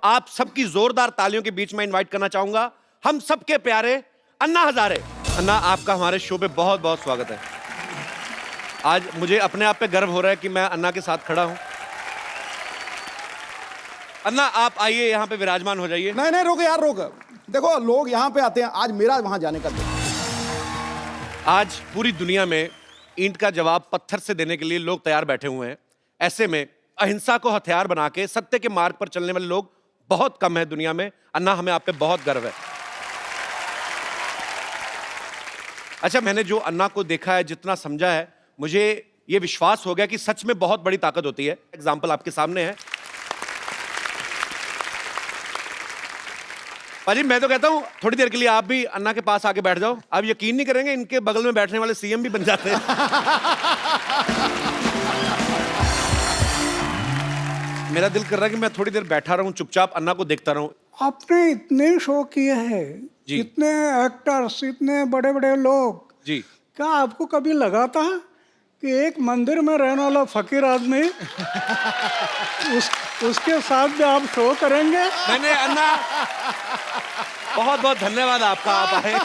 आप सबकी जोरदार तालियों के बीच में इनवाइट करना चाहूंगा हम सबके प्यारे अन्ना हजारे। अन्ना, आपका हमारे शो पे बहुत बहुत स्वागत है। आज मुझे अपने आप पे गर्व हो रहा है कि मैं अन्ना के साथ खड़ा हूं। अन्ना, आप आइए, यहाँ पे विराजमान हो जाइए। नहीं नहीं, रोक यार, रोक। देखो, लोग यहाँ पे आते हैं, आज मेरा वहां जाने का दिन। आज पूरी दुनिया में ईंट का जवाब पत्थर से देने के लिए लोग तैयार बैठे हुए हैं। ऐसे में अहिंसा को हथियार बना के सत्य के मार्ग पर चलने वाले लोग बहुत कम है दुनिया में। अन्ना, हमें आप पे बहुत गर्व है। अच्छा, मैंने जो अन्ना को देखा है, जितना समझा है, मुझे ये विश्वास हो गया कि सच में बहुत बड़ी ताकत होती है। एग्जाम्पल आपके सामने है। पाजी, मैं तो कहता हूं थोड़ी देर के लिए आप भी अन्ना के पास आके बैठ जाओ। आप यकीन नहीं करेंगे, इनके बगल में बैठने वाले सीएम भी बन जाते हैं। मेरा दिल कर रहा है कि मैं थोड़ी देर बैठा रहूं, चुपचाप अन्ना को देखता रहूं। आपने इतने शो किए हैं, इतने एक्टर्स, इतने बड़े बड़े लोग जी, क्या आपको कभी लगा था कि एक मंदिर में रहने वाला फकीर आदमी उसके साथ भी आप शो करेंगे? मैंने अन्ना, बहुत बहुत धन्यवाद आपका, आप आए।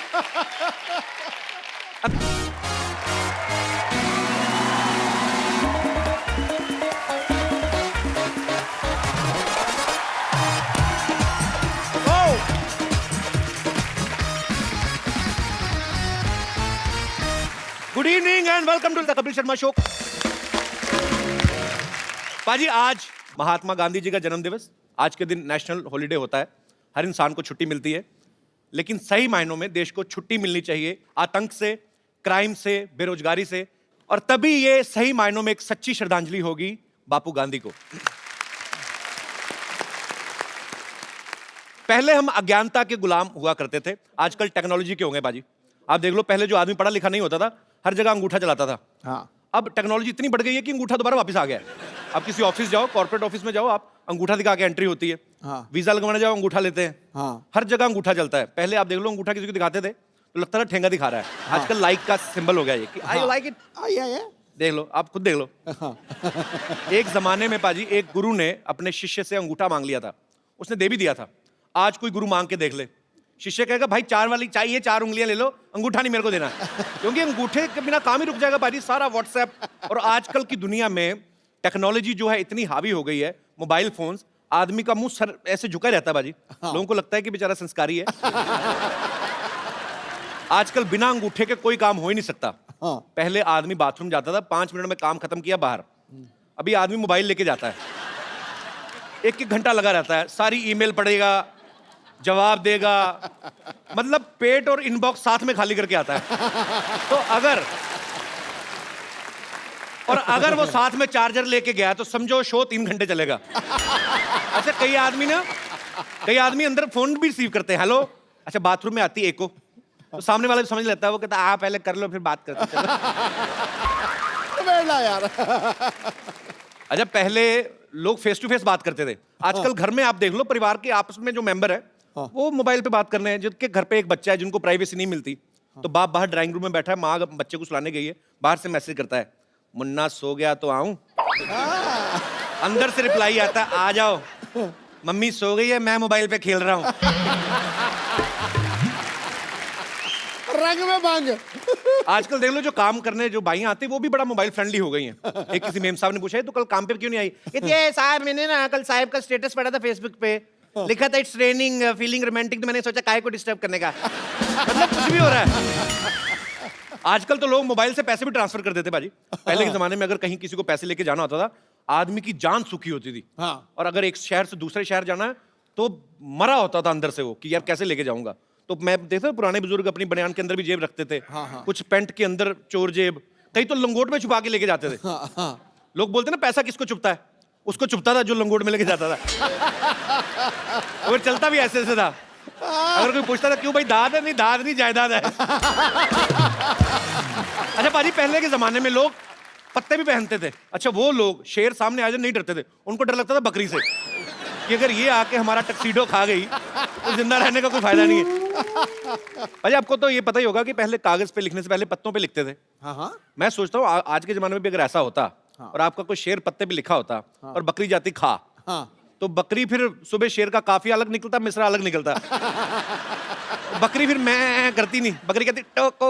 Good evening and welcome to the Kapil Sharma show. पाजी, आज महात्मा गांधी जी का जन्म दिवस। आज के दिन नेशनल हॉलिडे होता है, हर इंसान को छुट्टी मिलती है। लेकिन सही मायनों में देश को छुट्टी मिलनी चाहिए आतंक से, क्राइम से, बेरोजगारी से, और तभी ये सही मायनों में एक सच्ची श्रद्धांजलि होगी बापू गांधी को। पहले हम अज्ञानता के गुलाम हुआ करते थे, आजकल टेक्नोलॉजी के हो गए बाजी। आप देख लो, पहले जो आदमी पढ़ा लिखा नहीं होता था, हर जगह अंगूठा चलाता था। हाँ। अब टेक्नोलॉजी इतनी बढ़ गई है कि अंगूठा दोबारा वापस आ गया है। आप किसी ऑफिस जाओ, कॉर्पोरेट ऑफिस में जाओ, आप अंगूठा दिखा के एंट्री होती है। हाँ। वीजा लगवाने जाओ, अंगूठा लेते हैं। हाँ। हर जगह अंगूठा चलता है। पहले आप देख लो, अंगूठा किसी को दिखाते थे तो लगता था ठेंगा दिखा रहा है। हाँ। आजकल लाइक का सिंबल हो गया ये कि आई लाइक इट। आइए। देख लो, आप खुद देख लो। हाँ। एक जमाने में पाजी, एक गुरु ने अपने शिष्य से अंगूठा मांग लिया था, उसने दे भी दिया था। आज कोई गुरु मांग के देख ले, शिष्य कहेगा भाई 4 वाली चाहिए, 4 उंगलियां ले लो, अंगूठा नहीं मेरे को देना। क्योंकि अंगूठे के बिना काम ही रुक जाएगा पाजी। सारा व्हाट्सएप और आजकल की दुनिया में टेक्नोलॉजी जो है इतनी हावी हो गई है, मोबाइल फोन्स, आदमी का मुंह सर ऐसे झुका रहता है बाजी। हाँ। लोगों को लगता है कि बेचारा संस्कारी है। आजकल बिना अंगूठे के कोई काम हो ही नहीं सकता। हाँ। पहले आदमी बाथरूम जाता था, 5 मिनट में काम खत्म किया, बाहर। अभी आदमी मोबाइल लेके जाता है, 1-1 घंटा लगा रहता है, सारी ईमेल पढ़ेगा, जवाब देगा, मतलब पेट और इनबॉक्स साथ में खाली करके आता है। तो अगर वो साथ में चार्जर लेके गया तो समझो शो 3 घंटे चलेगा। अच्छा, कई आदमी अंदर फोन भी रिसीव करते हैं, हेलो। अच्छा, बाथरूम में आती है एको, तो सामने वाला भी समझ लेता है, वो कहता है आप पहले कर लो फिर बात करते चलो। यार। अच्छा, पहले लोग फेस टू फेस बात करते थे, आजकल घर में आप देख लो, परिवार के आपस में जो मेंबर है वो मोबाइल पे बात कर रहे हैं। जिनके घर पे एक बच्चा है, जिनको प्राइवेसी नहीं मिलती, तो बाप बाहर ड्राइंग रूम में बैठा है, माँ बच्चे को सुलाने गई है, बाहर से मैसेज करता है, मुन्ना सो गया तो आऊं? अंदर से रिप्लाई आता है, आ जाओ, मम्मी सो गई है, मैं मोबाइल पे खेल रहा हूं। रंग में बांग। आजकल देख लो, जो काम करने जो भाइयां आती है वो भी बड़ा मोबाइल फ्रेंडली हो गई हैं। एक किसी मेम साहब ने पूछा है, तो कल काम पे क्यों नहीं आई? ये साहब, मैंने ना कल साहब का स्टेटस पढ़ा था फेसबुक पे, लिखा था इट्स रेनिंग फीलिंग रोमांटिक, तो मैंने सोचा काहे को डिस्टर्ब करने का। मतलब कुछ भी हो रहा है। आजकल तो लोग मोबाइल से पैसे भी ट्रांसफर कर देते बाजी। पहले के जमाने में अगर कहीं किसी को पैसे लेके जाना होता था, आदमी की जान सुखी होती थी। हाँ। और अगर एक शहर से दूसरे शहर जाना है तो मरा होता था अंदर से वो, कि यार कैसे लेके जाऊंगा। तो मैं देखता पुराने बुजुर्ग अपनी बनियान के अंदर भी जेब रखते थे। हाँ। कुछ पैंट के अंदर चोर जेब, कहीं तो लंगोट में छुपा के लेके जाते थे। हाँ। लोग बोलते ना पैसा किसको चुपता है, उसको चुपता था जो लंगोट में लेके जाता था। और चलता भी ऐसे था। अगर कोई पूछता था क्यों भाई, दाद है? नहीं, दाद नहीं, जायदाद है। अच्छा पाजी, पहले के जमाने में लोग पत्ते भी पहनते थे। अच्छा, वो लोग शेर सामने आ जाए नहीं डरते थे, उनको डर लगता था बकरी से, कि अगर ये आके हमारा टक्सीडो खा गई तो जिंदा रहने का कोई फायदा नहीं है। भाई, आपको तो ये पता ही होगा कि पहले कागज पे लिखने से पहले पत्तों पे लिखते थे। हाँ। मैं सोचता हूँ आज के जमाने में भी अगर ऐसा होता और आपका कोई शेर पत्ते पे लिखा होता और बकरी जाती खा, तो बकरी फिर सुबह शेर का काफिया अलग निकलता, मिस्रा अलग निकलता। बकरी फिर मैं करती नहीं, बकरी कहती टोको।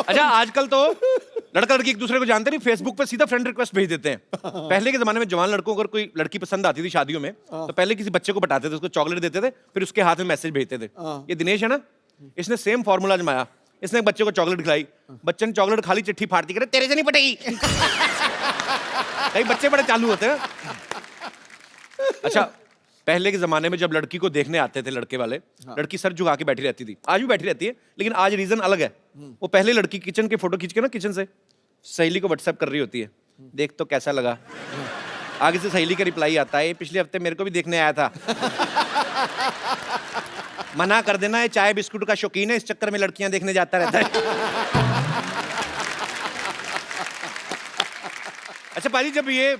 अच्छा, आजकल तो लड़का लड़की एक दूसरे को जानते नहीं, फेसबुक पे सीधा फ्रेंड रिक्वेस्ट भेज देते हैं। पहले के जमाने में जवान लड़कों को अगर कोई लड़की पसंद आती थी शादियों में, तो पहले किसी बच्चे को पटाते थे, उसको चॉकलेट देते थे, फिर उसके हाथ में मैसेज भेजते थे। ये दिनेश है ना, इसने सेम फॉर्मूला जमाया। इसने एक बच्चे को चॉकलेट खिलाई, बच्चे ने चॉकलेट खाली, चिट्ठी फाड़ती, करे तेरे से नहीं पटेगी। कई बच्चे बड़े चालू होते हैं। अच्छा, पहले के जमाने में जब लड़की को देखने आते थे लड़के वाले, लड़की सर झुका के बैठी रहती थी, आज भी बैठी रहती है, लेकिन आज रीजन अलग है। वो पहले लड़की किचन के फोटो खींच के ना, किचन से सहेली को व्हाट्सएप कर रही होती है, देख तो कैसा लगा। आगे से सहेली का रिप्लाई आता है, पिछले हफ्ते मेरे को भी देखने आया था। मना कर देना, ये चाय बिस्कुट का शौकीन है, इस चक्कर में लड़कियां देखने जाता रहता है। अच्छा पाजी, जब ये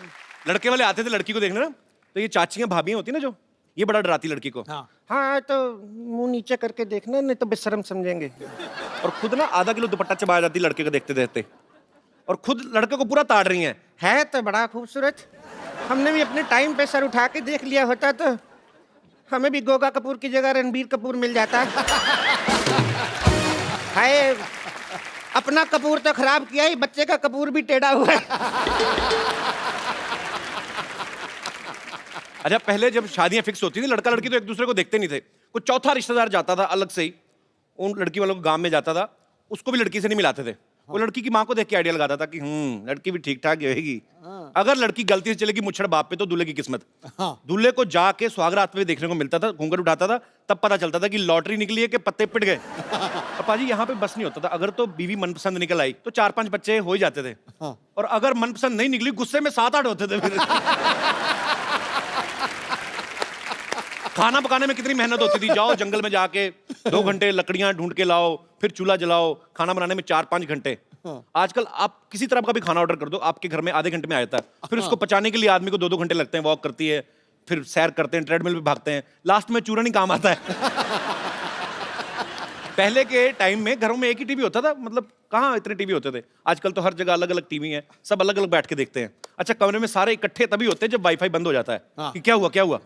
लड़के वाले आते थे लड़की को देखने ना, तो ये चाचियां भाभियां होती ना जो, ये बड़ा डराती लड़की को। हाँ तो मुंह नीचे करके देखना, नहीं तो बेशर्म समझेंगे। और खुद ना आधा किलो दुपट्टा चबा जाती लड़के को देखते देखते, और खुद लड़के को पूरा ताड़ रही है तो बड़ा खूबसूरत, हमने भी अपने टाइम पे सर उठा के देख लिया होता तो हमें भी गोगा कपूर की जगह रणबीर कपूर मिल जाता। हाय, अपना कपूर तो खराब किया ही, बच्चे का कपूर भी टेढ़ा हुआ है। अच्छा, पहले जब शादियां फिक्स होती थी, लड़का लड़की तो एक दूसरे को देखते नहीं थे, कोई चौथा रिश्तेदार जाता था अलग से ही, उन लड़की वालों को गांव में जाता था, उसको भी लड़की से नहीं मिलाते थे। वो लड़की की माँ को देख के आइडिया लगाता था कि लड़की भी ठीक ठाक रहेगी। अगर लड़की गलती से चलेगी मुच्छड़ बाप पे, तो दूल्हे की किस्मत। दूल्हे को जाके सुहागरात में देखने को मिलता था, घूंघट उठाता था, तब पता चलता था कि लॉटरी निकली है कि पत्ते पिट गए। पाजी, यहाँ पे बस नहीं होता था, अगर तो बीवी मनपसंद निकल आई तो 4-5 बच्चे हो ही जाते थे, और अगर मनपसंद नहीं निकली, गुस्से में 7-8 होते थे फिर। खाना पकाने में कितनी मेहनत होती थी, जाओ जंगल में जाके 2 घंटे लकड़ियां ढूंढ के लाओ, फिर चूल्हा जलाओ, खाना बनाने में 4-5 घंटे। आजकल आप किसी तरह का भी खाना ऑर्डर कर दो, आपके घर में आधे घंटे में आ जाता है। फिर उसको पचाने के लिए आदमी को 2-2 घंटे लगते हैं, वॉक करती है, फिर सैर करते हैं, ट्रेडमिल पे भागते हैं, लास्ट में चूरन ही काम आता है। पहले के टाइम में घरों में एक ही टीवी होता था, मतलब कहाँ इतने टीवी होते थे। आजकल तो हर जगह अलग अलग टीवी हैं, सब अलग अलग बैठ के देखते हैं। अच्छा, कमरे में सारे इकट्ठे तभी होते हैं जब वाईफाई बंद हो जाता है कि क्या हुआ क्या हुआ।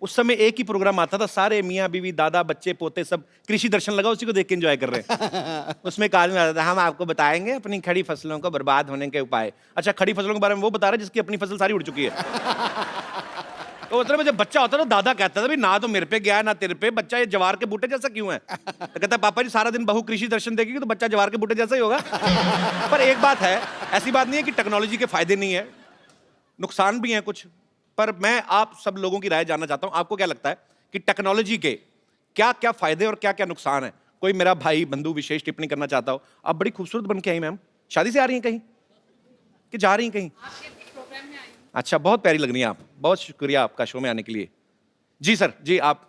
उस समय एक ही प्रोग्राम आता था, सारे मियाँ बीवी दादा बच्चे पोते सब, कृषि दर्शन लगा, उसी को देख के एंजॉय कर रहे हैं। उसमें एक आदमी आता था, हम आपको बताएंगे अपनी खड़ी फसलों को बर्बाद होने के उपाय। अच्छा, खड़ी फसलों के बारे में वो बता रहे जिसकी अपनी फसल सारी उड़ चुकी है। तो उस समय जब बच्चा होता था, दादा कहता था, भाई ना तो मेरे पे गया ना तेरे पे, बच्चा ये जवार के बूटे जैसा क्यों है? तो कहता पापा जी, सारा दिन बहू कृषि दर्शन देखेगी तो बच्चा जवार के बूटे जैसा ही होगा। पर एक बात है, ऐसी बात नहीं है कि टेक्नोलॉजी के फायदे नहीं है, नुकसान भी हैं कुछ। पर मैं आप सब लोगों की राय जानना चाहता हूं, आपको क्या लगता है कि टेक्नोलॉजी के क्या क्या फायदे और क्या क्या नुकसान है? कोई मेरा भाई बंधु विशेष टिप्पणी करना चाहता हो। आप बड़ी खूबसूरत बन के आई मैम, शादी से आ रही हैं कहीं कि जा रही हैं कहीं? अच्छा, बहुत प्यारी लग रही हैं आप, बहुत शुक्रिया आपका शो में आने के लिए। जी सर, जी आप।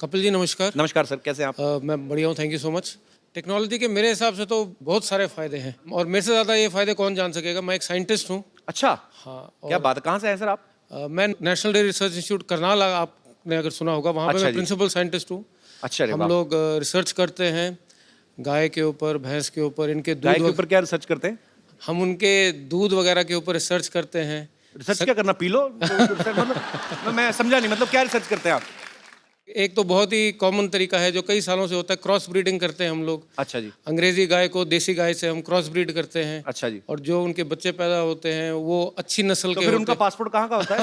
कपिल जी नमस्कार। नमस्कार सर, कैसे हैं आप? मैं बढ़िया हूँ, thank you so much. Technology के मेरे हिसाब से तो बहुत सारे फायदे हैं, और मेरे से ज़्यादा ये फायदे कौन जान सकेगा। मैं एक साइंटिस्ट हूँ। अच्छा, हाँ। क्या बात है, कहाँ से हैं सर आप? मैं national dairy research institute Karnal, आपने अगर सुना होगा, वहाँ पे अच्छा मैं जी। प्रिंसिपल साइंटिस्ट हूँ। अच्छा, हम लोग रिसर्च करते हैं गाय के ऊपर, भैंस के ऊपर, इनके गाय के दूध, ऊपर क्या रिसर्च करते हैं? हम उनके दूध वगैरह के ऊपर रिसर्च करते हैं। रिसर्च क्या करना, पी लो? मतलब मैं समझा नहीं, मतलब क्या रिसर्च करते हैं आप? एक तो बहुत ही कॉमन तरीका है जो कई सालों से होता है, क्रॉस ब्रीडिंग करते हैं हम लोग। अच्छा जी। अंग्रेजी गाय को देसी गाय से हम क्रॉस ब्रीड करते हैं। अच्छा जी। और जो उनके बच्चे पैदा होते हैं वो अच्छी नस्ल तो के फिर होते उनका हैं। पासपोर्ट कहाँ का होता है?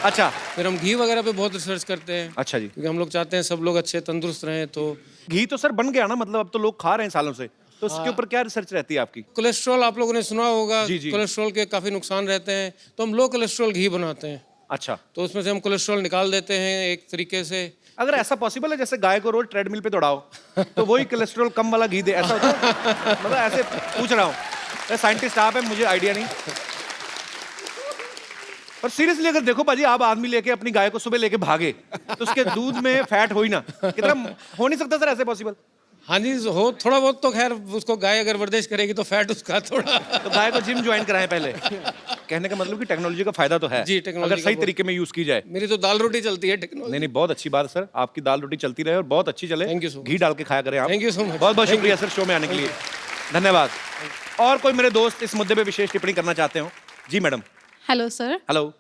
अच्छा। फिर हम घी वगैरह पे बहुत रिसर्च करते हैं। अच्छा जी। क्योंकि हम लोग चाहते हैं सब लोग अच्छे तंदुरुस्त रहें। तो घी तो सर बन गया ना, मतलब अब तो लोग खा रहे हैं सालों से, तो उसके ऊपर क्या रिसर्च रहती है आपकी? कोलेस्ट्रॉल आप लोगों ने सुना होगा। जी, जी। कोलेस्ट्रॉल के काफी नुकसान रहते हैं, तो हम लो कोलेस्ट्रॉल घी बनाते हैं। अच्छा, तो उसमें से हम कोलेस्ट्रॉल निकाल देते हैं एक तरीके से। अगर ऐसा पॉसिबल है जैसे गाय को रोज ट्रेडमिल पे दौड़ाओ तो वही कोलेस्ट्रॉल कम वाला घी दे, ऐसा होता है? मतलब ऐसे पूछ रहा हूँ, साइंटिस्ट आप हैं, मुझे आइडिया नहीं। पर सीरियसली अगर देखो बाजी, आप आदमी लेके अपनी गाय को सुबह लेके भागे तो उसके दूध में फैट हो ही ना, कितना हो नहीं सकता सर ऐसे पॉसिबल? हाँ जी, हो थोड़ा बहुत तो खैर, उसको गाय अगर वर्जिश करेगी तो फैट उसका थोड़ा। तो गाय को जिम ज्वाइन कराएं पहले। कहने का मतलब कि टेक्नोलॉजी का फायदा तो है जी, टेक्नोलॉजी अगर का सही बहुत- तरीके में यूज की जाए। मेरी तो दाल रोटी चलती है टेक्नोलॉजी। नहीं नहीं, बहुत अच्छी बात है सर, आपकी दाल रोटी चलती रहे और बहुत अच्छी चले। Thank you so much. घी डाल के खाया करें आप। Thank you so much. बहुत बहुत Thank शुक्रिया सर शो में आने के लिए। धन्यवाद। और कोई मेरे दोस्त इस मुद्दे पे विशेष टिप्पणी करना चाहते हो? जी मैडम। Hello sir, hello.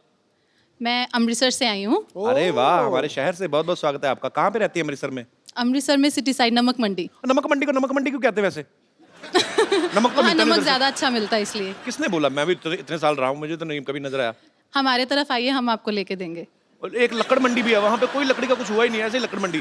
मैं अमृतसर से आई हूँ। अरे वाह, हमारे शहर से बहुत बहुत स्वागत है आपका। कहाँ पे रहती है अमृतसर में? अमृतसर में सिटी साइड नमक मंडी। नमक मंडी को नमक मंडी क्यों कहते हैं वैसे? नमक तो वहाँ मिलता नहीं नमक उधर से। ज़्यादा अच्छा मिलता है इसलिए। किसने बोला? मैं भी इतने साल रहा हूँ, मुझे तो नहीं कभी नजर आया। हमारे तरफ आइए, हम आपको लेके देंगे। और एक लकड़ मंडी भी है, वहाँ पे कोई लकड़ी का कुछ हुआ ही नहीं है, ऐसे ही लकड़ मंडी।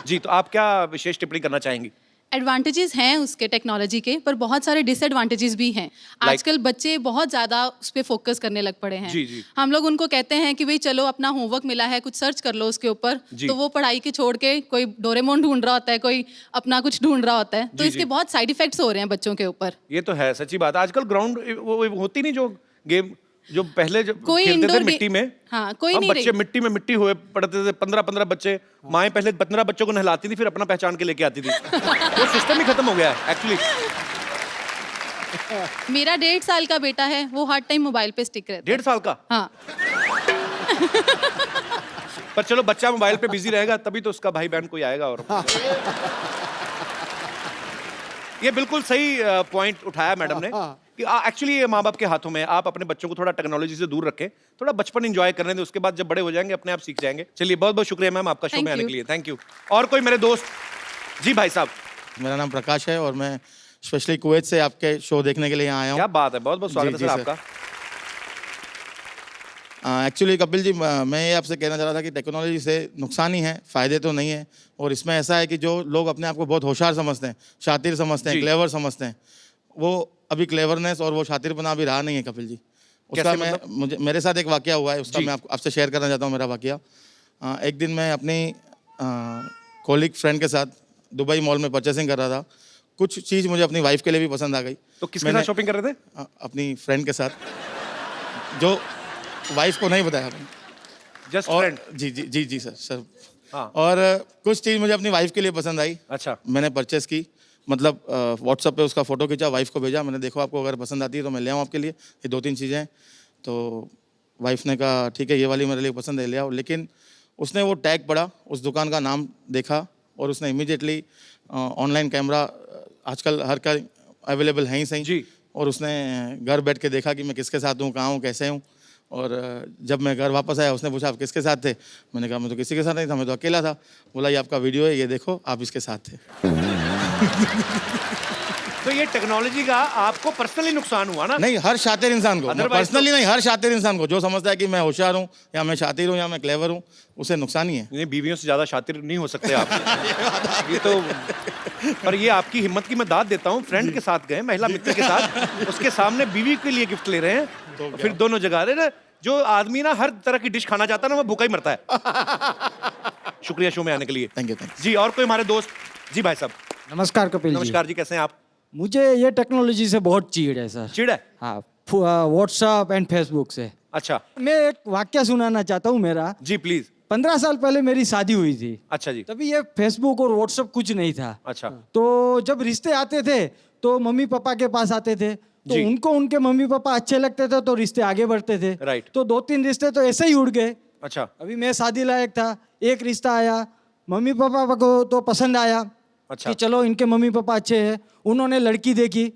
जी, तो आप क्या विशेष टिप्पणी करना चाहेंगी? एडवांटेजेस हैं उसके टेक्नोलॉजी के, पर बहुत सारे डिसएडवांटेजेस भी हैं। आजकल बच्चे बहुत ज़्यादा उस पर फोकस करने लग पड़े हैं। जी, जी। हम लोग उनको कहते हैं कि भाई चलो अपना होमवर्क मिला है, कुछ सर्च कर लो उसके ऊपर, जी। तो वो पढ़ाई के छोड़ के कोई डोरेमोन ढूंढ रहा होता है, कोई अपना कुछ ढूंढ रहा होता है। तो जी, इसके जी। बहुत साइड इफेक्ट्स हो रहे हैं बच्चों के ऊपर। ये तो है, सच्ची बात। आजकल ग्राउंड वो होती नहीं जो गेम जो पहले जब कोई खेलते थे इंडोर मिट्टी में। हाँ, कोई हम नहीं बच्चे रही। मिट्टी में मिट्टी हुए पड़ते थे, 15-15 बच्चे। माएँ पहले 15 बच्चों को नहलाती थी, फिर अपना पहचान के लेके आती थी। वो सिस्टम ही खत्म हो गया है एक्चुअली। मेरा 1.5 साल का बेटा है, वो हर टाइम मोबाइल पे स्टिक रहता है। 1.5 साल का? हाँ, पर चलो, बच्चा मोबाइल पे बिजी रहेगा तभी तो उसका भाई बहन कोई आएगा। और ये बिल्कुल सही पॉइंट उठाया मैडम ने कि एक्चुअली ये माँ बाप के हाथों में है। आप अपने बच्चों को थोड़ा टेक्नोलॉजी से दूर रखें, थोड़ा बचपन एंजॉय करने दें, उसके बाद जब बड़े हो जाएंगे अपने आप सीख जाएंगे। चलिए, बहुत बहुत शुक्रिया मैम आपका शो Thank में आने you. के लिए। Thank you. और कोई मेरे दोस्त? जी भाई साहब। मेरा नाम प्रकाश है और मैं स्पेशली कुवैत से आपके शो देखने के लिए यहाँ आया हूँ। क्या बात है, बहुत बहुत स्वागत है जी, सर जी, सर। आपका। एक्चुअली कपिल जी, मैं ये आपसे कहना चाह रहा था कि टेक्नोलॉजी से नुकसान ही है, फ़ायदे तो नहीं है। और इसमें ऐसा है कि जो लोग अपने आप को बहुत होशियार समझते हैं, शातिर समझते हैं, जी। क्लेवर समझते हैं, वो अभी क्लेवरनेस और वो शातिरपना अभी रहा नहीं है कपिल जी। उसका कैसे मुझे मेरे साथ एक वाकया हुआ है, उसका जी। मैं आपसे शेयर करना चाहता हूँ मेरा वाकया। एक दिन मैं अपनी कॉलीग फ्रेंड के साथ दुबई मॉल में परचेसिंग कर रहा था। कुछ चीज़ मुझे अपनी वाइफ के लिए भी पसंद आ गई। तो किसके साथ शॉपिंग कर रहे थे? अपनी फ्रेंड के साथ, जो वाइफ को नहीं बताया मैंने। जस्ट और फ्रेंड। जी जी जी जी सर। हाँ। और कुछ चीज़ मुझे अपनी वाइफ के लिए पसंद आई। अच्छा। मैंने परचेस की, मतलब व्हाट्सएप पे उसका फ़ोटो खींचा, वाइफ को भेजा। मैंने देखो आपको अगर पसंद आती है तो मैं ले आऊँ आपके लिए, ये 2-3 चीज़ें हैं। तो वाइफ ने कहा ठीक है, ये वाली मेरे लिए पसंद है, ले आओ। लेकिन उसने वो टैग पढ़ा, उस दुकान का नाम देखा और उसने इमीडिएटली ऑनलाइन कैमरा आजकल हर का अवेलेबल है ही सही जी। और उसने घर बैठ के देखा कि मैं किसके साथ हूँ, कहाँ हूँ, कैसे हूँ। और जब मैं घर वापस आया, उसने पूछा आप किसके साथ थे? मैंने कहा मैं तो किसी के साथ नहीं था, मैं तो अकेला था। बोला ये आपका वीडियो है, ये देखो, आप इसके साथ थे। तो ये टेक्नोलॉजी का आपको पर्सनली नुकसान हुआ ना? नहीं, हर शातिर इंसान को, Otherwise पर्सनली नहीं, हर शातिर इंसान को जो समझता है कि मैं होशियार हूँ या मैं शातिर हूँ या मैं क्लेवर हूँ, उसे नुकसान ही है। नहीं, बीवियों से ज्यादा शातिर नहीं हो सकते आप। ये तो, पर ये आपकी हिम्मत की मैं दाद देता हूँ। फ्रेंड के साथ गए, महिला मित्र के साथ, उसके सामने बीवी के लिए गिफ्ट ले रहे हैं, फिर दोनों जगह रहे ना। जो आदमी ना हर तरह की डिश खाना चाहता है ना, वो भूखा ही मरता है। शुक्रिया शो में आने के लिए। Thank you. जी, और कोई हमारे दोस्त? जी भाई साहब। नमस्कार कपिल जी। नमस्कार जी, कैसे हैं आप? मुझे ये टेक्नोलॉजी से बहुत चीड़ है सर। चिड़ है? हाँ, व्हाट्सएप एंड फेसबुक से। अच्छा मैं एक वाक्य सुनाना चाहता हूँ मेरा। जी, प्लीज। 15 साल पहले मेरी शादी हुई थी। अच्छा जी। तभी ये फेसबुक और व्हाट्सएप कुछ नहीं था। अच्छा। तो जब रिश्ते आते थे तो मम्मी पापा के पास आते थे, तो जी। उनको उनके मम्मी पापा अच्छे लगते थे तो रिश्ते आगे बढ़ते थे। राइट। तो 2-3 रिश्ते तो ऐसे ही उड़ गए। अच्छा। अभी मैं शादी लायक था, एक रिश्ता आया, मम्मी पापा को तो पसंद आया। अच्छा। कि चलो इनके मम्मी पापा अच्छे हैं। उन्होंने लड़की देखी,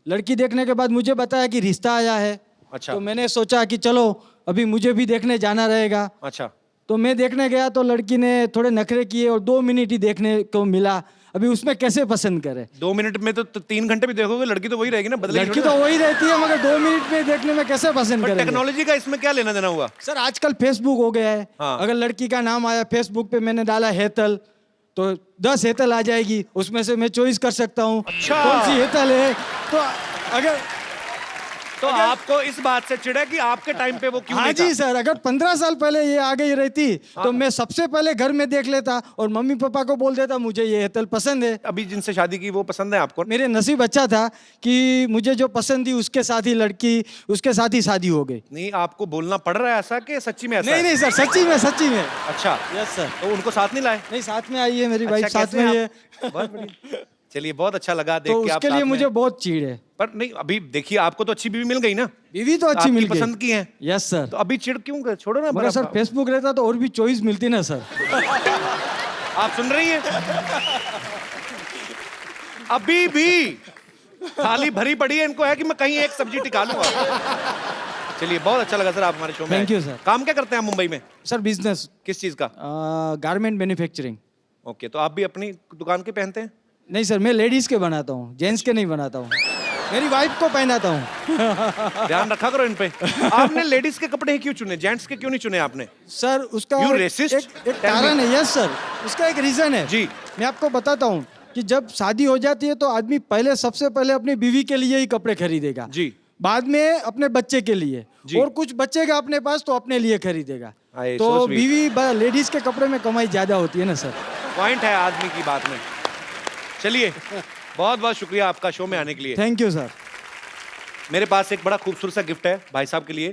लड़की देखने के बाद मुझे बताया कि रिश्ता आया है। अच्छा। तो मैंने सोचा कि चलो अभी मुझे भी देखने जाना रहेगा। अच्छा। तो मैं देखने गया तो लड़की ने थोड़े नखरे किए और 2 मिनट ही देखने को मिला। अभी उसमें कैसे पसंद करे? 2 मिनट में तो 3 घंटे भी देखोगे, लड़की तो वही रहेगी ना, बदलेगी लड़की थोड़ी तो ना। वही रहती है, मगर 2 मिनट में देखने में कैसे पसंद पर करेंगे? टेक्नोलॉजी का इसमें क्या लेना देना हुआ? सर आजकल फेसबुक हो गया है। हाँ। अगर लड़की का नाम आया फेसबुक पे, मैंने डाला हेतल, तो 10 हेतल आ जाएगी, उसमें से मैं चॉइस कर सकता हूँ अच्छा। कौन सी हेतल है। तो अगर तो आपको इस बात से चिढ़ है कि आपके टाइम पे वो क्यों हाँ नहीं जी था? सर, अगर 15 साल पहले ये आ गई रहती हाँ। तो मैं सबसे पहले घर में देख लेता और मम्मी पापा को बोल देता मुझे ये हेतल पसंद है। अभी जिनसे शादी की वो पसंद है आपको? मेरे नसीब अच्छा था कि मुझे जो पसंद थी उसके साथ ही लड़की, उसके साथ ही शादी हो गई। नहीं, आपको बोलना पड़ रहा है ऐसा कि सच्ची में ऐसा नहीं है? नहीं सर, सच्ची में सच्ची में। अच्छा। Yes sir. तो उनको साथ नहीं लाए? नहीं, साथ में आई है मेरी वाइफ, अच्छा, साथ कैसे में हैं ही है। आप? बहुत बढ़िया। चलिए, बहुत अच्छा लगा देख तो के आप उसके साथ लिए में। मुझे बहुत चीड़ है। पर नहीं, अभी देखिए आपको तो अच्छी बीवी मिल गई ना, बीवी तो अच्छी आपकी मिल गई, पसंद की है। Yes sir. तो अभी चिढ़ क्यों? छोड़ो ना। मगर सर फेसबुक रहता तो और भी चॉइस मिलती ना सर। आप सुन रही हैं? अभी भी थाली भरी पड़ी है, इनको है कि मैं कहीं एक सब्जी टिका लूंगा। चलिए, बहुत अच्छा लगा सर आप हमारे शो में Thank आए। you, sir. काम क्या करते हैं आप मुंबई में? सर बिजनेस, किस चीज का? Garment manufacturing. ओके, तो आप भी अपनी दुकान के पहनते हैं? नहीं सर, मैं लेडीज के बनाता हूँ, जेंट्स के नहीं बनाता हूँ। मेरी वाइफ को पहनाता हूँ। ध्यान रखा करो इन पे। आपने लेडीज के कपड़े ही क्यों चुने, जेंट्स के क्यों नहीं चुने आपने? सर उसका You racist? एक कारण है। यस सर, उसका एक रीजन है। जी। मैं आपको बताता हूँ कि जब शादी हो जाती है तो आदमी सबसे पहले अपनी बीवी के लिए ही कपड़े खरीदेगा। जी। बाद में अपने बच्चे के लिए, जी। और कुछ बचेगा अपने पास तो अपने लिए खरीदेगा। आए, तो so sweet. बीवी लेडीज के कपड़े में कमाई ज्यादा होती है ना सर। पॉइंट है आदमी की बात में। चलिए, बहुत बहुत शुक्रिया आपका शो में आने के लिए। Thank you sir. मेरे पास एक बड़ा खूबसूरत सा गिफ्ट है भाई साहब के लिए।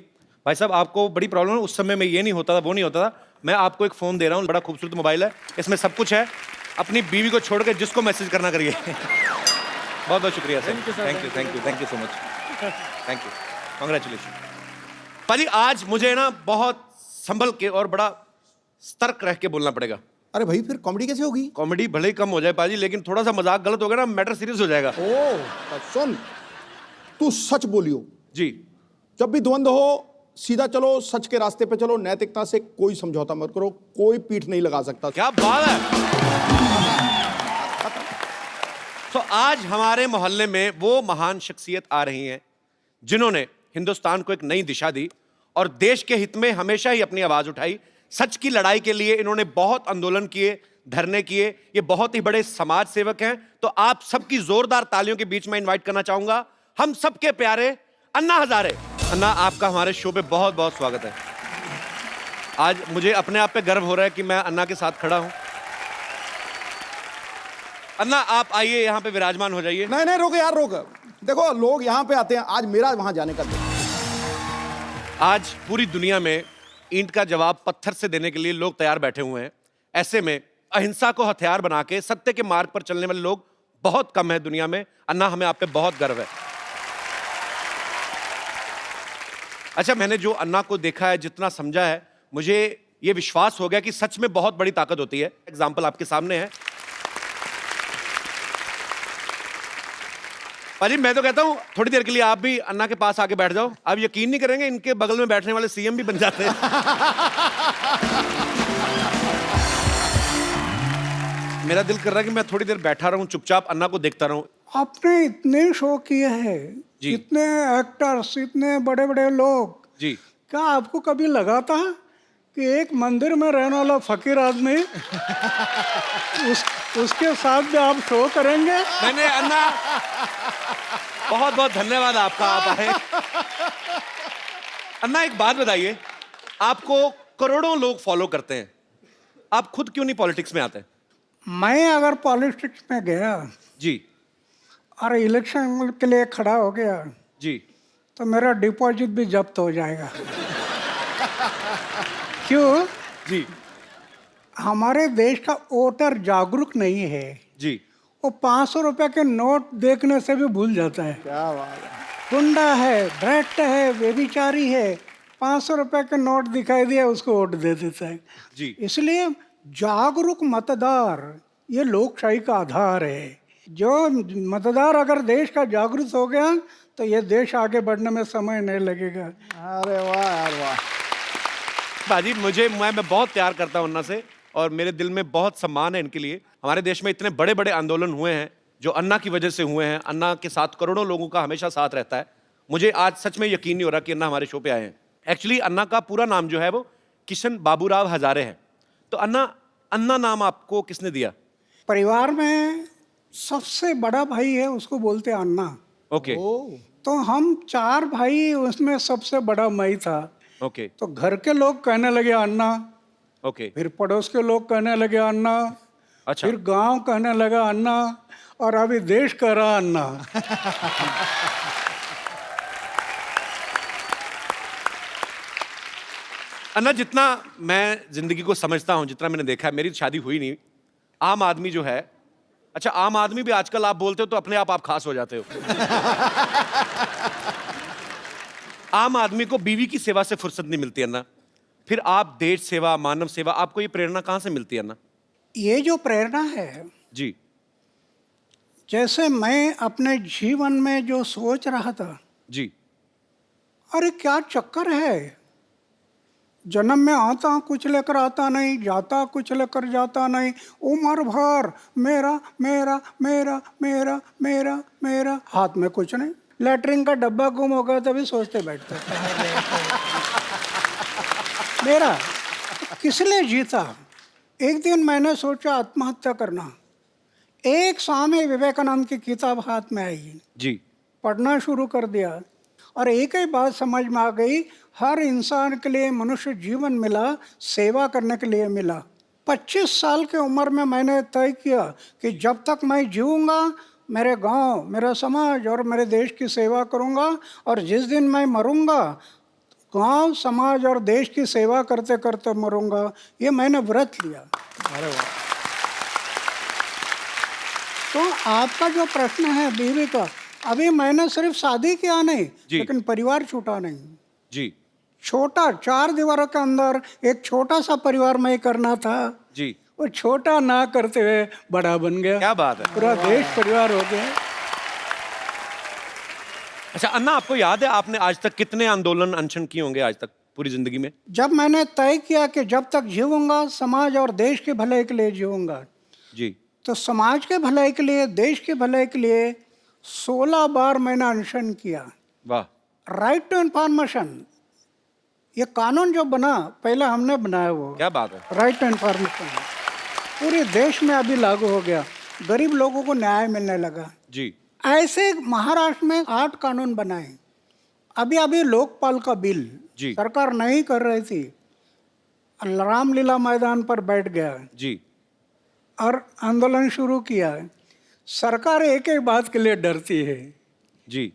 भाई साहब, आपको बड़ी प्रॉब्लम है, उस समय में ये नहीं होता था, वो नहीं होता था। मैं आपको एक फ़ोन दे रहा हूँ, बड़ा खूबसूरत मोबाइल है, इसमें सब कुछ है। अपनी बीवी को छोड़ के जिसको मैसेज करना करिए। बहुत बहुत शुक्रिया sir. Thank you so much. Thank you, congratulation. पाजी, आज मुझे ना बहुत संभल के और बड़ा सतर्क रह के बोलना पड़ेगा। अरे भाई, फिर कॉमेडी कैसे होगी? कॉमेडी भले ही कम हो जाए पाजी, लेकिन थोड़ा सा मजाक गलत हो गया ना, मैटर सीरियस हो जाएगा। ओ, सुन, तू सच बोलियो। जी। जब भी द्वंद्व हो, सीधा चलो, सच के रास्ते पे चलो, नैतिकता से कोई समझौता मत करो, कोई पीठ नहीं लगा सकता। क्या बात है। तो आज हमारे मोहल्ले में वो महान शख्सियत आ रही हैं जिन्होंने हिंदुस्तान को एक नई दिशा दी और देश के हित में हमेशा ही अपनी आवाज उठाई। सच की लड़ाई के लिए इन्होंने बहुत आंदोलन किए, धरने किए। ये बहुत ही बड़े समाज सेवक हैं। तो आप सबकी जोरदार तालियों के बीच में इनवाइट करना चाहूंगा हम सबके प्यारे अन्ना हजारे। अन्ना, आपका हमारे शो पे बहुत बहुत स्वागत है। आज मुझे अपने आप पे गर्व हो रहा है कि मैं अन्ना के साथ खड़ा हूं। अन्ना, आप आइए, यहाँ पे विराजमान हो जाइए। नहीं नहीं, रोक यार, रोक। देखो, लोग यहाँ पे आते हैं, आज मेरा वहां जाने का दिन। आज पूरी दुनिया में ईंट का जवाब पत्थर से देने के लिए लोग तैयार बैठे हुए हैं। ऐसे में अहिंसा को हथियार बना के सत्य के मार्ग पर चलने वाले लोग बहुत कम है दुनिया में। अन्ना, हमें आप पे बहुत गर्व है। अच्छा, मैंने जो अन्ना को देखा है, जितना समझा है, मुझे ये विश्वास हो गया कि सच में बहुत बड़ी ताकत होती है। एग्जाम्पल आपके सामने है। पाजी, मैं तो कहता हूं थोड़ी देर के लिए आप भी अन्ना के पास आके बैठ जाओ। आप यकीन नहीं करेंगे, इनके बगल में बैठने वाले सीएम भी बन जाते हैं। मेरा दिल कर रहा है कि मैं थोड़ी देर बैठा रहूं, चुपचाप अन्ना को देखता रहूं। आपने इतने शो किए हैं, जी। इतने एक्टर्स, इतने बड़े बड़े लोग, जी। क्या आपको कभी लगा था कि एक मंदिर में रहने वाला फकीर आदमी उसके साथ भी आप शो करेंगे? मैंने अन्ना, बहुत बहुत धन्यवाद आपका, आप आए। अन्ना, एक बात बताइए, आपको करोड़ों लोग फॉलो करते हैं, आप खुद क्यों नहीं पॉलिटिक्स में आते? मैं अगर पॉलिटिक्स में गया जी। और इलेक्शन के लिए खड़ा हो गया जी। तो मेरा डिपॉजिट भी जब्त हो जाएगा। क्यों? जी। हमारे देश का वोटर जागरूक नहीं है। जी। वो 500 रुपए के नोट देखने से भी भूल जाता है। क्या बात है। गुंडा है, भ्रष्ट है, व्यभिचारी है, 500 रुपए के नोट दिखाई दिया उसको वोट दे देता है। जी। इसलिए जागरूक मतदार ये लोकशाही का आधार है। जो मतदार अगर देश का जागरूक हो गया तो ये देश आगे बढ़ने में समय नहीं लगेगा। अरे वाह यार, वाह। बाजी, मैं बहुत प्यार करता हूं अन्ना से और मेरे दिल में बहुत सम्मान है इनके लिए। हमारे देश में इतने बड़े बड़े आंदोलन हुए हैं जो अन्ना की वजह से हुए हैं। अन्ना के साथ करोड़ों लोगों का हमेशा साथ रहता है। मुझे आज सच में यकीन नहीं हो रहा कि अन्ना हमारे शो पे आए हैं। एक्चुअली अन्ना का पूरा नाम जो है वो किशन बाबूराव हजारे है। तो अन्ना नाम आपको किसने दिया? परिवार में सबसे बड़ा भाई है, उसको बोलते हैं अन्ना। ओके। तो हम 4 भाई, उसमें सबसे बड़ा मैं था। ओके। तो घर के लोग कहने लगे अन्ना, ओके। फिर पड़ोस के लोग कहने लगे अन्ना, अच्छा। फिर गांव कहने लगा अन्ना, और अभी देश कह रहा अन्ना। अन्ना, जितना मैं जिंदगी को समझता हूं, जितना मैंने देखा है, मेरी शादी हुई नहीं, आम आदमी जो है, अच्छा आम आदमी भी आजकल आप बोलते हो तो अपने आप खास हो जाते हो। आम आदमी को बीवी की सेवा से फुर्सत नहीं मिलती अन्ना, फिर आप देश सेवा, मानव सेवा, आपको ये प्रेरणा कहां से मिलती है अन्ना? ये जो प्रेरणा है, जी। जैसे मैं अपने जीवन में जो सोच रहा था, जी अरे क्या चक्कर है, जन्म में आता कुछ लेकर आता नहीं, जाता कुछ लेकर जाता नहीं, उम्र भर मेरा मेरा मेरा मेरा मेरा मेरा, हाथ में कुछ नहीं, लैटरिन का डब्बा गुम हो गया तभी सोचते बैठते मेरा किस लिए जीता। एक दिन मैंने सोचा आत्महत्या करना। एक स्वामी विवेकानंद की किताब हाथ में आई, जी पढ़ना शुरू कर दिया और एक ही बात समझ में आ गई, हर इंसान के लिए मनुष्य जीवन मिला सेवा करने के लिए मिला। 25 साल की उम्र में मैंने तय किया कि जब तक मैं जीऊँगा मेरे गांव, मेरा समाज और मेरे देश की सेवा करूँगा, और जिस दिन मैं मरूँगा गांव, समाज और देश की सेवा करते करते मरूँगा। ये मैंने व्रत लिया। अरे वाह। तो आपका जो प्रश्न है बीवी का, अभी मैंने सिर्फ शादी किया नहीं, जी। लेकिन परिवार छूटा नहीं। जी छोटा 4 दीवारों के अंदर एक छोटा सा परिवार में करना था, जी वो छोटा ना करते हुए बड़ा बन गया। क्या बात है। पूरा देश परिवार हो गया। अच्छा अन्ना, आपको याद है आपने आज तक कितने आंदोलन अनशन किए होंगे आज तक पूरी जिंदगी में? जब मैंने तय किया कि जब तक जीऊंगा समाज और देश के भलाई के लिए जीऊंगा, जी तो समाज के भलाई के लिए, देश के भलाई के लिए 16 बार मैंने अनशन किया। वाह। राइट टू इन्फॉर्मेशन, ये कानून जो बना पहले हमने बनाया, वो क्या बात है। राइट टू इन्फॉर्मेशन पूरे देश में अभी लागू हो गया, गरीब लोगों को न्याय मिलने लगा। जी ऐसे महाराष्ट्र में 8 कानून बनाए। अभी अभी लोकपाल का बिल जी। सरकार नहीं कर रही थी, रामलीला मैदान पर बैठ गया जी और आंदोलन शुरू किया। सरकार एक ही बात के लिए डरती है, जी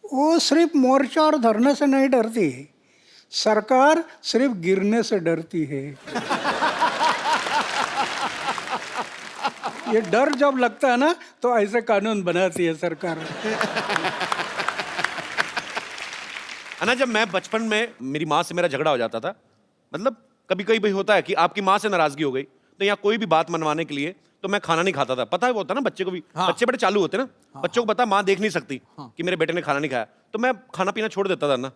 वो सिर्फ मोर्चा और धरने से नहीं डरती, सरकार सिर्फ गिरने से डरती है। ये डर जब लगता है ना, तो ऐसे कानून बनाती है सरकार। अन्ना, जब मैं बचपन में मेरी माँ से मेरा झगड़ा हो जाता था, मतलब कभी कभी भाई होता है कि आपकी माँ से नाराजगी हो गई, तो यहाँ कोई भी बात मनवाने के लिए तो मैं खाना नहीं खाता था। पता है वो होता ना बच्चे को भी, बच्चे बड़े चालू होते ना, बच्चों को पता माँ देख नहीं सकती कि मेरे बेटे ने खाना नहीं खाया, तो मैं खाना पीना छोड़ देता था ना,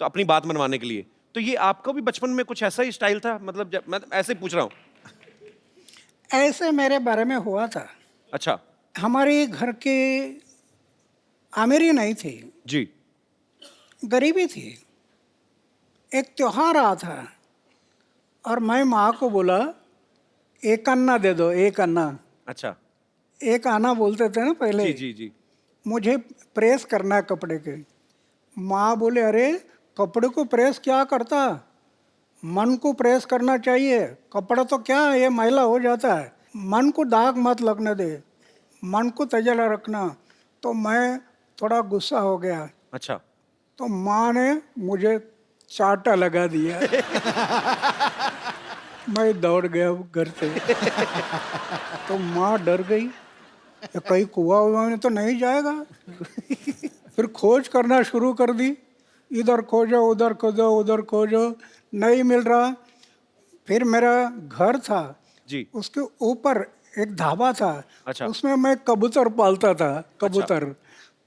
तो अपनी बात मनवाने के लिए। तो ये आपका भी बचपन में कुछ ऐसा ही स्टाइल था? मतलब जब मैं ऐसे ही पूछ रहा हूँ। ऐसे मेरे बारे में हुआ था। अच्छा। हमारे घर के अमीरी नहीं थी, जी गरीबी थी। एक त्योहार आ था और मैं माँ को बोला, एक अन्ना दे दो, एक अन्ना। अच्छा। एक आना बोलते थे ना पहले। जी जी जी। मुझे प्रेस करना है कपड़े के। माँ बोले, अरे कपड़े को प्रेस क्या करता, मन को प्रेस करना चाहिए, कपड़ा तो क्या है, ये मैला हो जाता है, मन को दाग मत लगने दे, मन को तजला रखना। तो मैं थोड़ा गुस्सा हो गया। अच्छा। तो माँ ने मुझे चाटा लगा दिया। मैं दौड़ गया घर से। तो माँ डर गई, ये कहीं कुआं हुआ में तो नहीं जाएगा। फिर खोज करना शुरू कर दी, इधर खोजो उधर खोजो उधर खोजो, नहीं मिल रहा। फिर मेरा घर था जी। उसके ऊपर एक ढाबा था। अच्छा। उसमें मैं कबूतर पालता था, कबूतर।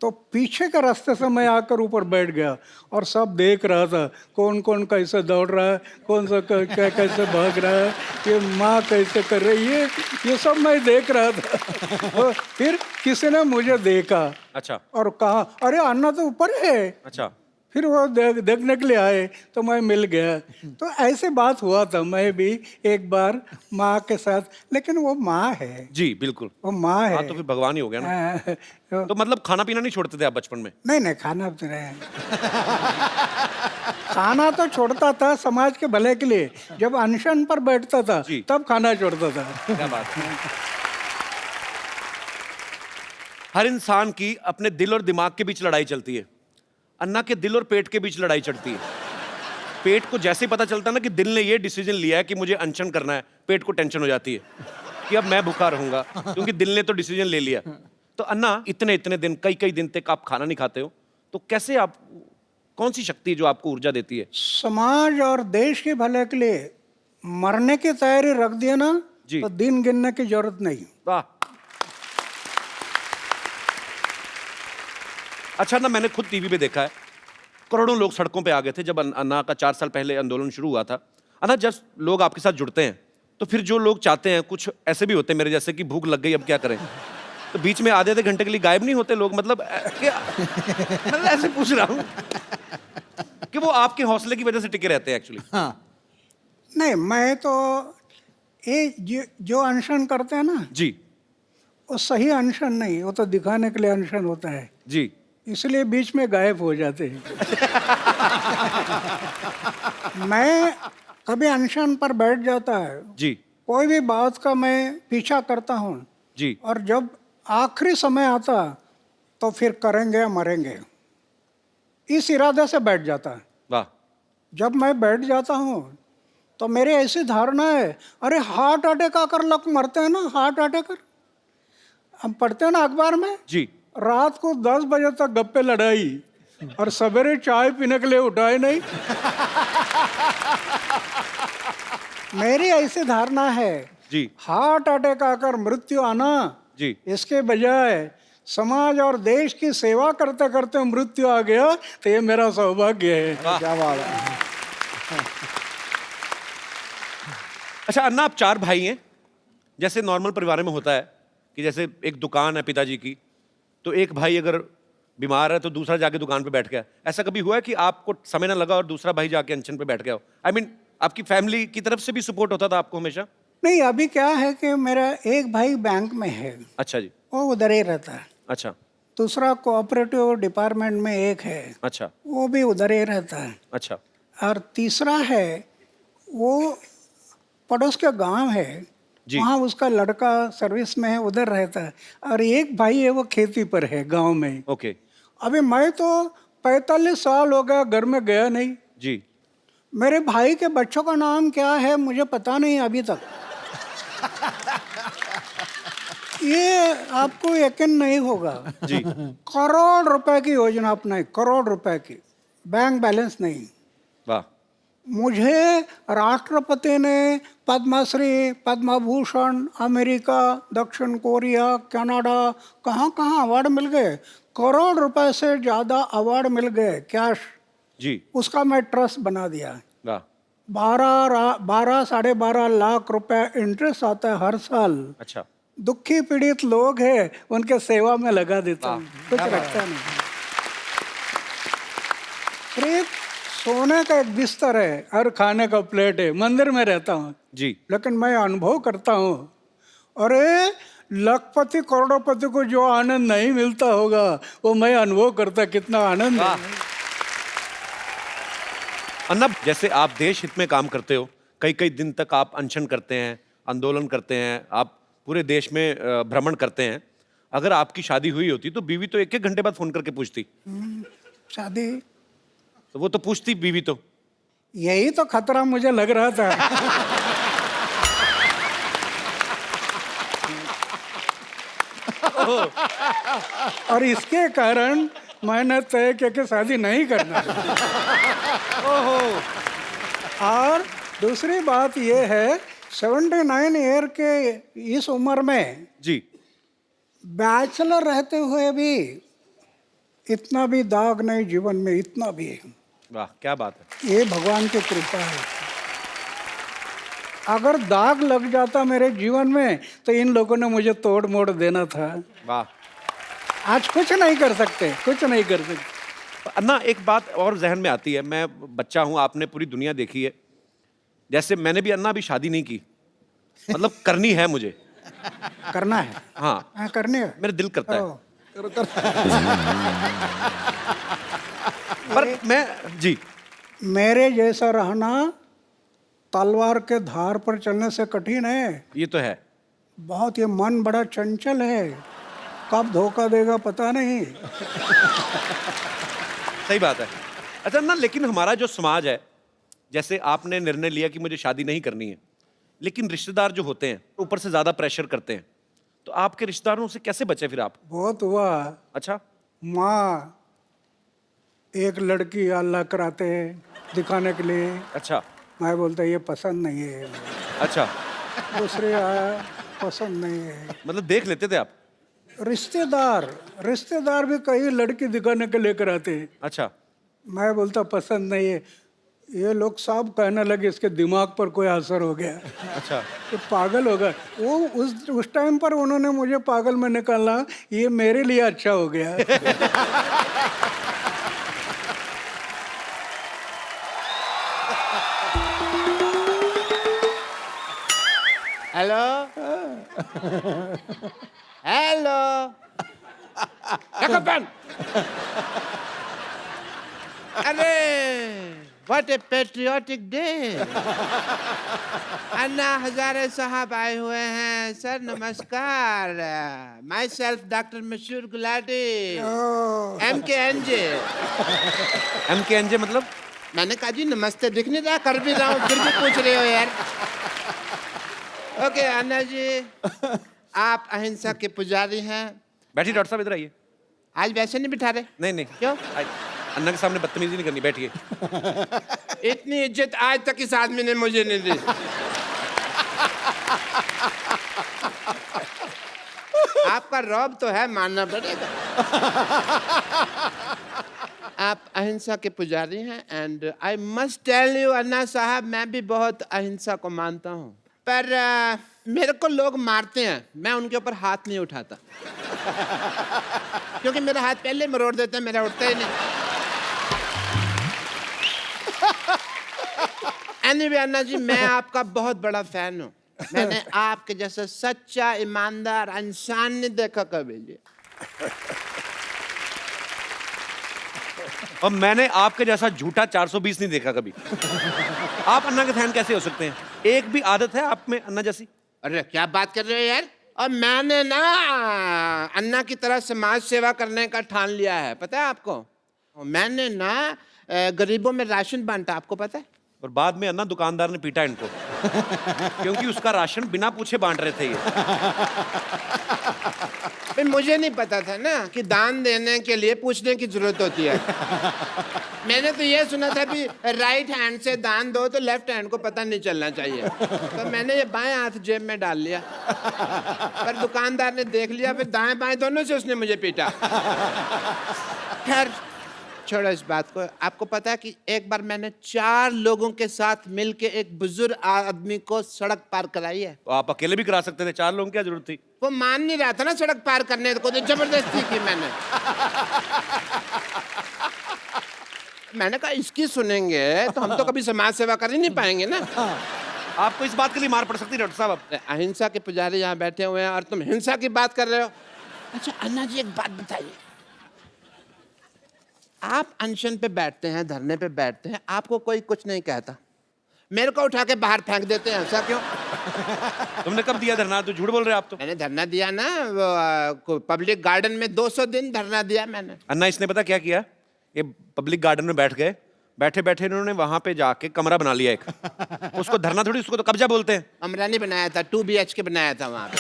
तो पीछे के रास्ते से मैं आकर ऊपर बैठ गया और सब देख रहा था, कौन कौन कैसे दौड़ रहा है, कौन सा कैसे भाग रहा है, ये माँ कैसे कर रही है, ये सब मैं देख रहा था। और फिर किसी ने मुझे देखा अच्छा। और कहा, अरे अन्ना तो ऊपर है। अच्छा। फिर वो देखने के लिए आए तो मैं मिल गया। तो ऐसे बात हुआ था मैं भी एक बार माँ के साथ, लेकिन वो माँ है। जी बिल्कुल, वो माँ है। हाँ तो फिर भगवान ही हो गया ना। तो तो मतलब खाना पीना नहीं छोड़ते थे आप बचपन में? नहीं नहीं, खाना तो रहे। खाना तो छोड़ता था समाज के भले के लिए। जब अनशन पर बैठता था जी। तब खाना छोड़ता था। क्या बात है। हर इंसान की अपने दिल और दिमाग के बीच लड़ाई चलती है। अन्ना के दिल और पेट के बीच लड़ाई चलती है। पेट को जैसे ही पता चलता है ना कि दिल ने ये डिसीजन लिया है कि मुझे अनशन करना है, पेट को टेंशन हो जाती है कि अब मैं भूखा रहूंगा, क्योंकि दिल ने तो डिसीजन ले लिया। तो अन्ना, इतने इतने दिन, कई कई दिन तक आप खाना नहीं खाते हो, तो कैसे आप, कौन सी शक्ति जो आपको ऊर्जा देती है? समाज और देश के भले के लिए मरने की तैयारी रख दिया ना, जी। तो दिन गिनने की जरूरत नहीं। वाह। अच्छा ना, मैंने खुद टीवी पे देखा है, करोड़ों लोग सड़कों पे आ गए थे जब अन्ना का 4 साल पहले आंदोलन शुरू हुआ था। अन्ना, जब लोग आपके साथ जुड़ते हैं तो फिर जो लोग चाहते हैं, कुछ ऐसे भी होते हैं मेरे जैसे कि भूख लग गई अब क्या करें, तो बीच में आधे घंटे के लिए गायब नहीं होते लोग, मतलब क्या, मतलब ऐसे पूछ रहा हूँ कि वो आपके हौसले की वजह से टिके रहते हैं एक्चुअली। हाँ, नहीं, मैं तो ये जो अनशन करते हैं ना, जी वो सही अनशन नहीं, वो तो दिखाने के लिए अनशन होता है, जी। इसलिए बीच में गायब हो जाते हैं। मैं कभी अनशन पर बैठ जाता है, जी कोई भी बात का मैं पीछा करता हूँ, जी और जब आखिरी समय आता तो फिर करेंगे मरेंगे, इस इरादे से बैठ जाता है। वाह। जब मैं बैठ जाता हूँ तो मेरी ऐसी धारणा है, अरे हार्ट अटैक आकर लोग मरते हैं ना, हार्ट अटैक, हम पढ़ते हैं ना अखबार में, जी रात को 10 बजे तक गप्पे लड़ाई और सवेरे चाय पीने के लिए उठाए नहीं। मेरी ऐसी धारणा है, जी हार्ट अटैक आकर मृत्यु आना, जी इसके बजाय समाज और देश की सेवा करते करते मृत्यु आ गया तो ये मेरा सौभाग्य है। क्या बात है। अच्छा अन्ना, आप 4 भाई हैं, जैसे नॉर्मल परिवार में होता है कि जैसे एक दुकान है पिताजी की, तो एक भाई अगर बीमार है तो दूसरा जाके दुकान पे बैठ गया, ऐसा कभी हुआ है कि आपको समय ना लगा और दूसरा भाई जाके अनशन पे बैठ गया हो? I mean, आपकी फैमिली की तरफ से भी सपोर्ट होता था आपको हमेशा? नहीं, अभी क्या है कि मेरा एक भाई बैंक में है, अच्छा जी। वो उधर ही रहता है। अच्छा दूसरा कोऑपरेटिव डिपार्टमेंट में एक है, अच्छा वो भी उधर ही रहता है। अच्छा और तीसरा है, वो पड़ोस के गांव है, जी। वहाँ उसका लड़का सर्विस में है, उधर रहता है। और एक भाई है, वो खेती पर है गांव में। ओके अभी मैं तो 45 साल हो गया घर में गया नहीं। जी। मेरे भाई के बच्चों का नाम क्या है मुझे पता नहीं अभी तक। ये आपको यकीन नहीं होगा जी करोड़ रुपए की योजना अपनाई, करोड़ रुपए की, बैंक बैलेंस नहीं। वाह। मुझे राष्ट्रपति ने पद्मश्री, पद्मभूषण, अमेरिका, दक्षिण कोरिया, कनाडा, कहाँ कहाँ अवार्ड मिल गए, करोड़ रुपए से ज़्यादा अवार्ड मिल गए कैश। जी। उसका मैं ट्रस्ट बना दिया। वाह। 12-12.5 लाख रुपए इंटरेस्ट आता है हर साल। अच्छा। दुखी पीड़ित लोग हैं, उनके सेवा में लगा देता हूँ, कुछ रखता नहीं। सिर्फ सोने का एक बिस्तर है और खाने का प्लेट है, मंदिर में रहता हूँ, जी लेकिन मैं अनुभव करता हूँ, अरे लखपति करोड़पति को जो आनंद नहीं मिलता होगा वो मैं अनुभव करता, कितना आनंद है। अन्ना, जैसे आप देश हित में काम करते हो, कई कई दिन तक आप अनशन करते हैं, आंदोलन करते हैं, आप पूरे देश में भ्रमण करते हैं, अगर आपकी शादी हुई होती तो बीवी तो 1-1 घंटे बाद फोन करके पूछती। शादी, तो वो तो पूछती बीवी तो। यही तो खतरा मुझे लग रहा था। और इसके कारण मैंने तय किया कि शादी नहीं करना। और दूसरी बात ये है, 79 ईयर के इस उम्र में जी बैचलर रहते हुए भी इतना भी दाग नहीं जीवन में, इतना भी। वाह, क्या बात है। ये भगवान की कृपा है। अगर दाग लग जाता मेरे जीवन में तो इन लोगों ने मुझे तोड़ मोड़ देना था। वाह। आज कुछ नहीं कर सकते, कुछ नहीं कर सकते। अन्ना, एक बात और जहन में आती है, मैं बच्चा हूँ, आपने पूरी दुनिया देखी है, जैसे मैंने भी अन्ना अभी शादी नहीं की, मतलब करनी है मुझे। करना है? हाँ करनी है, मेरा दिल करता है। करो। पर मैं जी मेरे जैसा रहना तलवार के धार पर चलने से कठिन है। ये तो है। बहुत, ये मन बड़ा चंचल है, कब धोखा देगा पता नहीं। सही बात है। अच्छा ना, लेकिन हमारा जो समाज है, जैसे आपने निर्णय लिया कि मुझे शादी नहीं करनी है, लेकिन रिश्तेदार जो होते हैं ऊपर से ज्यादा प्रेशर करते हैं, तो आपके रिश्तेदारों से कैसे बचे फिर आप? बहुत हुआ। अच्छा। माँ एक लड़की अल्लाह कराते हैं दिखाने के लिए, अच्छा मैं बोलता ये पसंद नहीं है। अच्छा। दूसरे आया, पसंद नहीं है। मतलब देख लेते थे आप? रिश्तेदार भी कई लड़की दिखाने के लेकर आते हैं। अच्छा, मैं बोलता पसंद नहीं है। ये लोग सब कहने लगे इसके दिमाग पर कोई असर हो गया, अच्छा। तो पागल हो गया वो। उस टाइम पर उन्होंने मुझे पागल में निकाला, ये मेरे लिए अच्छा हो गया। हेलो हेलो, अरे what A patriotic day. Anna Hazare साहब आए हुए हैं। सर नमस्कार। माई सेल्फ डॉक्टर मशहूर गुलाटी, MKNJ मतलब? मैंने कहा जी नमस्ते दिख नहीं रहा, कर भी रहा हूँ फिर भी पूछ रहे हो यार। ओके अन्ना जी, आप अहिंसा के पुजारी हैं। बैठिए डॉक्टर साहब, इधर आइए। आज वैसे नहीं बिठा रहे? नहीं नहीं। क्यों? अन्ना के सामने बदतमीजी नहीं करनी, बैठिए। इतनी इज्जत आज तक इस आदमी ने मुझे नहीं दी। आपका रौब तो है, मानना पड़ेगा। आप अहिंसा के पुजारी हैं and I must tell you Anna sahab, मैं भी बहुत अहिंसा को मानता हूँ, पर मेरे को लोग मारते हैं, मैं उनके ऊपर हाथ नहीं उठाता। क्योंकि मेरा हाथ पहले मरोड़ देते हैं, मेरा उठता ही नहीं। एनीवे अन्ना जी, मैं आपका बहुत बड़ा फैन हूँ। मैंने आपके जैसा सच्चा ईमानदार इंसान नहीं देखा कभी जी। और मैंने आपके जैसा झूठा 420 नहीं देखा कभी। आप अन्ना के फैन कैसे हो सकते हैं? एक भी आदत है आप में अन्ना जैसी? अरे क्या बात कर रहे हो यार। और मैंने ना अन्ना की तरह समाज सेवा करने का ठान लिया है, पता है आपको? मैंने ना गरीबों में राशन बांटा, आपको पता है? और बाद में अन्ना दुकानदार ने पीटा इनको क्योंकि उसका राशन बिना पूछे बांट रहे थे ये। भाई मुझे नहीं पता था ना कि दान देने के लिए पूछने की जरूरत होती है। मैंने तो ये सुना था कि राइट हैंड से दान दो तो लेफ्ट हैंड को पता नहीं चलना चाहिए, तो मैंने ये बाएं हाथ जेब में डाल लिया। पर दुकानदार ने देख लिया, फिर दाएं बाएं दोनों से उसने मुझे पीटा। खैर छोड़ो इस बात को। आपको पता है कि एक बार मैंने 4 लोगों के साथ मिलके एक बुजुर्ग आदमी को सड़क पार कराई है। तो आप अकेले भी करा सकते थे, 4 लोगों की क्या जरूरत थी? वो मान नहीं रहा था ना सड़क पार करने को, तो जबरदस्ती की मैंने। मैंने कहा इसकी सुनेंगे तो हम तो कभी समाज सेवा कर ही नहीं पाएंगे ना। आपको इस बात के लिए मार पड़ सकती है डॉक्टर साहब। अहिंसा के पुजारी यहाँ बैठे हुए हैं और तुम हिंसा की बात कर रहे हो। अच्छा अन्ना जी एक बात बताइए, आप अनशन पे बैठते हैं, धरने पे बैठते हैं, आपको कोई कुछ नहीं कहता, मेरे को उठा के बाहर फेंक देते हैं, ऐसा क्यों? तुमने कब दिया धरना? तो झूठ बोल रहे हो आप तो। मैंने धरना दिया ना, पब्लिक गार्डन में 200 दिन धरना दिया मैंने। अन्ना इसने पता क्या किया? ये पब्लिक गार्डन में बैठ गए, बैठे बैठे इन्होंने वहां पे जाके कमरा बना लिया एक। उसको धरना थोड़ी, उसको तो कब्जा बोलते हैं। कमरा नहीं बनाया था, 2 BHK बनाया था वहां पे।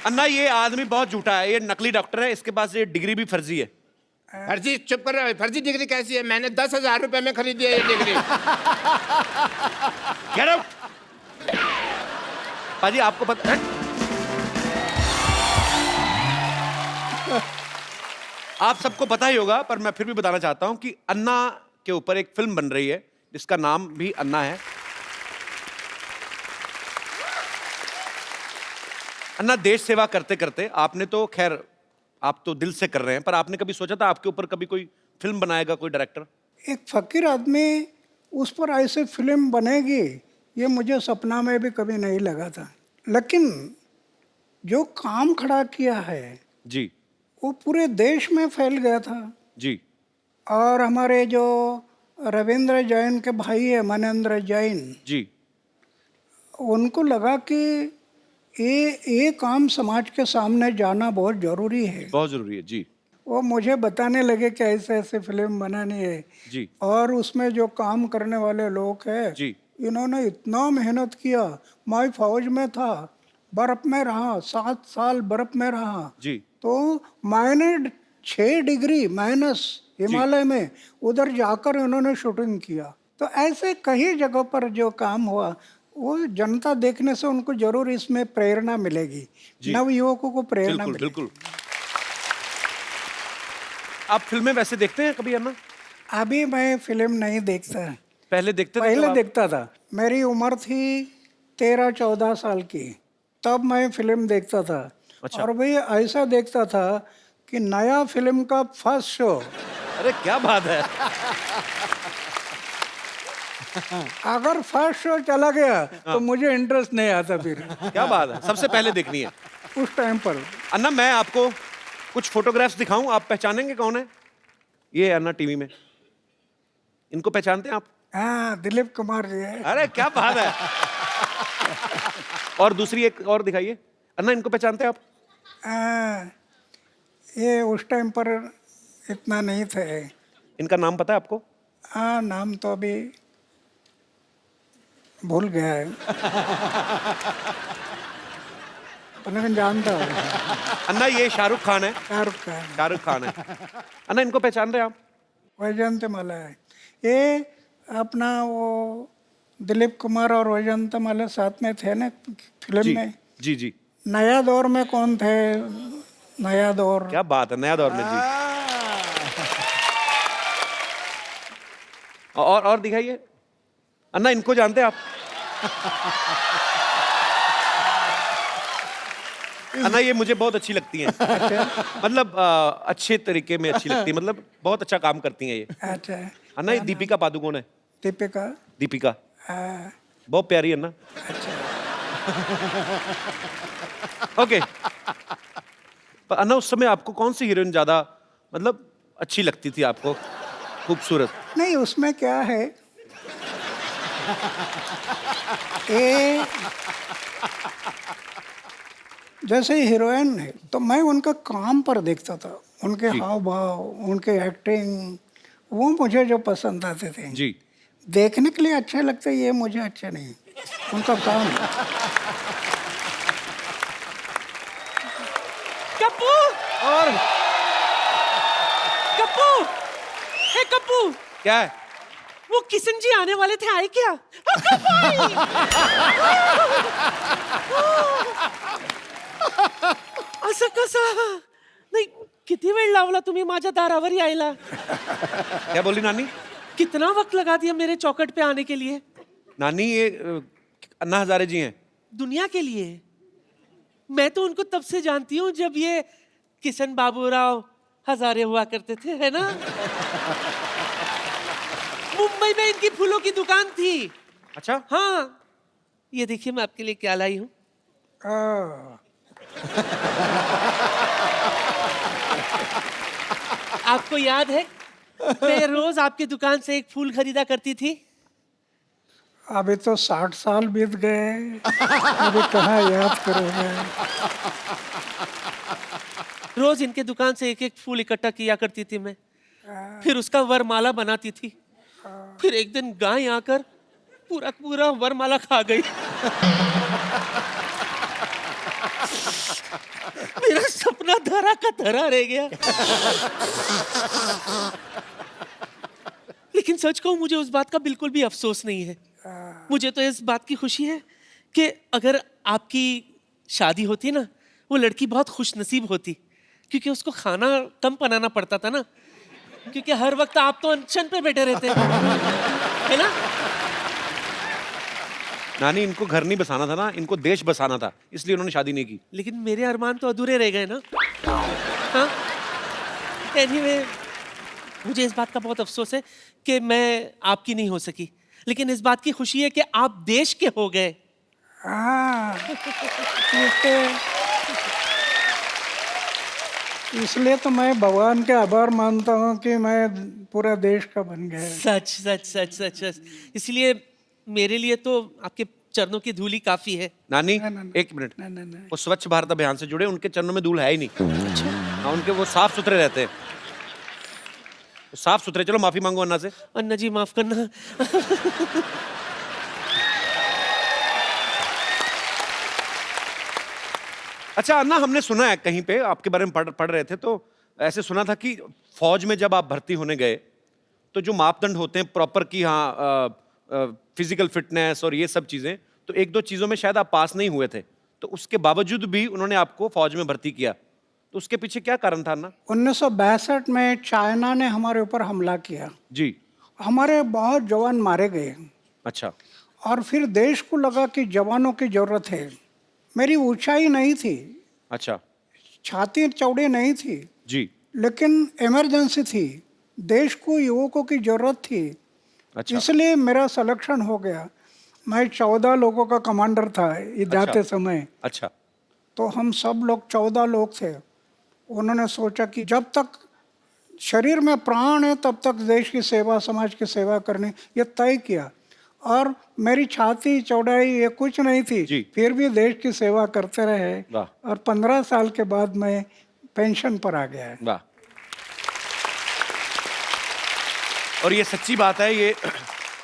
अन्ना ये आदमी बहुत झूठा है, ये नकली डॉक्टर है, इसके पास ये डिग्री भी फर्जी है। फर्जी? चुप कर रहा है। फर्जी डिग्री कैसी है? मैंने 10,000 रुपए में खरीदी है ये डिग्री। Get out! पाजी आपको पता है? आप सबको पता ही होगा, पर मैं फिर भी बताना चाहता हूं कि अन्ना के ऊपर एक फिल्म बन रही है जिसका नाम भी अन्ना है। अन्ना देश सेवा करते करते आपने तो खैर आप तो दिल से कर रहे हैं, पर आपने कभी सोचा था आपके ऊपर कभी कोई फिल्म बनाएगा कोई डायरेक्टर? एक फकीर आदमी उस पर ऐसे फिल्म बनेगी ये मुझे सपना में भी कभी नहीं लगा था। लेकिन जो काम खड़ा किया है जी वो पूरे देश में फैल गया था जी। और हमारे जो रविंद्र जैन के भाई है मनेंद्र जैन जी, उनको लगा कि ये काम समाज के सामने जाना बहुत ज़रूरी है। बहुत जरूरी है जी। वो मुझे बताने लगे कि ऐसे ऐसे फिल्म बनानी है जी और उसमें जो काम करने वाले लोग हैं जी। इन्होंने इतना मेहनत किया। मैं फौज में था, बर्फ में रहा, 7 साल बर्फ में रहा, जी तो मैंने 6 डिग्री माइनस हिमालय में उधर जाकर उन्होंने शूटिंग किया। तो ऐसे कई जगहों पर जो काम हुआ वो जनता देखने से उनको जरूर इसमें प्रेरणा मिलेगी, नव युवकों को प्रेरणा बिल्कुल मिलेगी। बिल्कुल। आप फिल्में वैसे देखते हैं कभी अन्ना? अभी मैं फिल्म नहीं देखता, पहले देखते थे पहले जब आप- देखता था। मेरी उम्र थी 13-14 साल की, तब मैं फिल्म देखता था। अच्छा। और भी ऐसा देखता था कि नया फिल्म का फर्स्ट शो अरे क्या बात है। अगर फर्स्ट शो चला गया तो मुझे इंटरेस्ट नहीं आता फिर क्या बात है, सबसे पहले देखनी है। उस टाइम पर। अन्ना मैं आपको कुछ फोटोग्राफ्स दिखाऊं, आप पहचानेंगे कौन है? ये है अन्ना टीवी में, इनको पहचानते हैं आप? हाँ, दिलीप कुमार जी है। अरे क्या बात है। और दूसरी एक और दिखाइए। अन्ना इनको पहचानते हैं आप? ये उस टाइम पर इतना नहीं थे। इनका नाम पता है आपको? हाँ, नाम तो अभी भूल गया है, पर लेकिन जानता हूँ। अन्ना ये शाहरुख खान है। शाहरुख खान, शाहरुख खान है। अन्ना इनको पहचान रहे हैं आप? वैजयंतीमाला है। ये अपना वो दिलीप कुमार और वैजयंतीमाला साथ में थे ना फिल्म जी में। जी जी। नया दौर में कौन थे? नया दौर। क्या बात है, नया दौर में जी। और दिखाइए। अन्ना इनको जानते हैं आप? अन्ना ये मुझे बहुत अच्छी लगती हैं, मतलब अच्छे तरीके में अच्छी लगती है, मतलब बहुत अच्छा काम करती हैं ये। अच्छा, अन्ना ये दीपिका पादुकोण है। दीपिका। दीपिका हाँ, बहुत प्यारी है अन्ना। ओके। पर अन्ना उस समय आपको कौन सी हीरोइन ज्यादा मतलब अच्छी लगती थी आपको, खूबसूरत? नहीं उसमें क्या है, ये जैसे हीरोइन है तो मैं उनका काम पर देखता था, उनके हाव भाव, उनके एक्टिंग, वो मुझे जो पसंद आते थे। जी। देखने के लिए अच्छे लगते, ये मुझे अच्छे नहीं, उनका काम। कप्पू और कप्पू हे कप्पू, क्या है? वो किशन जी आने वाले थे, आए क्या? कप्पू आई! असं कसं? नाही, किती वेळ लावला तुम्ही माझ्या दारावर यायला? क्या बोली नानी? कितना वक्त लगा दिया मेरे चौकट पे आने के लिए? नानी ये अन्ना हजारे जी हैं। दुनिया के लिए। मैं तो उनको तब से जानती हूँ जब ये किशन बाबूराव हजारे हुआ करते थे, है ना? मुंबई में इनकी फूलों की दुकान थी। अच्छा। हाँ, ये देखिए मैं आपके लिए क्या लाई हूँ। आपको याद है मैं रोज आपकी दुकान से एक फूल खरीदा करती थी? अभी तो 60 साल बीत गए, अभी कहाँ याद करोगे। रोज इनके दुकान से एक एक फूल इकट्ठा किया करती थी मैं, फिर उसका वरमाला बनाती थी। फिर एक दिन गाय आकर पूरा पूरा वरमाला खा गई। मेरा सपना धरा का धरा रह गया। लेकिन सच कहूं, मुझे उस बात का बिल्कुल भी अफसोस नहीं है। मुझे तो इस बात की खुशी है कि अगर आपकी शादी होती ना, वो लड़की बहुत खुशनसीब होती, क्योंकि उसको खाना कम बनाना पड़ता था ना, क्योंकि हर वक्त आप तो अनशन पे बैठे रहते है ना? नानी इनको घर नहीं बसाना था ना, इनको देश बसाना था, इसलिए उन्होंने शादी नहीं की। लेकिन मेरे अरमान तो अधूरे रह गए ना। हाँ? Anyway, मुझे इस बात का बहुत अफसोस है कि मैं आपकी नहीं हो सकी, लेकिन इस बात की खुशी है कि आप देश के हो गए। हाँ, इसलिए तो मैं भगवान के आभार मानता हूँ कि मैं पूरा देश का बन गया। सच सच सच सच सच। इसलिए मेरे लिए तो आपके चरणों की धूली काफी है। नानी ना। एक मिनट, नहीं। वो स्वच्छ भारत अभियान से जुड़े, उनके चरणों में धूल है ही नहीं। हाँ, उनके वो साफ सुथरे रहते हैं, साफ सुथरे। चलो माफी मांगो अन्ना से। अन्ना जी माफ करना। अच्छा अन्ना, हमने सुना है कहीं पे आपके बारे में पढ़ रहे थे, तो ऐसे सुना था कि फौज में जब आप भर्ती होने गए तो जो मापदंड होते हैं प्रॉपर की, हाँ फिजिकल फिटनेस और ये सब चीजें, तो एक दो चीज़ों में शायद आप पास नहीं हुए थे, तो उसके बावजूद भी उन्होंने आपको फौज में भर्ती किया, तो उसके पीछे क्या कारण था अन्ना? 1962 में चाइना ने हमारे ऊपर हमला किया, जी। हमारे बहुत जवान मारे गए, अच्छा। और फिर देश को लगा कि जवानों की जरूरत है। मेरी ऊंचाई नहीं थी, अच्छा। छाती चौड़ी नहीं थी, जी। लेकिन इमरजेंसी थी, देश को युवकों की जरूरत थी, अच्छा। इसलिए मेरा सिलेक्शन हो गया। मैं 14 लोगों का कमांडर था ये जाते समय। अच्छा। तो हम सब लोग 14 लोग थे। उन्होंने सोचा कि जब तक शरीर में प्राण है तब तक देश की सेवा, समाज की सेवा करनी, ये तय किया। और मेरी छाती चौड़ाई ये कुछ नहीं थी, जी। फिर भी देश की सेवा करते रहे, वाह। और 15 साल के बाद मैं पेंशन पर आ गया है। वाह। और ये सच्ची बात है, ये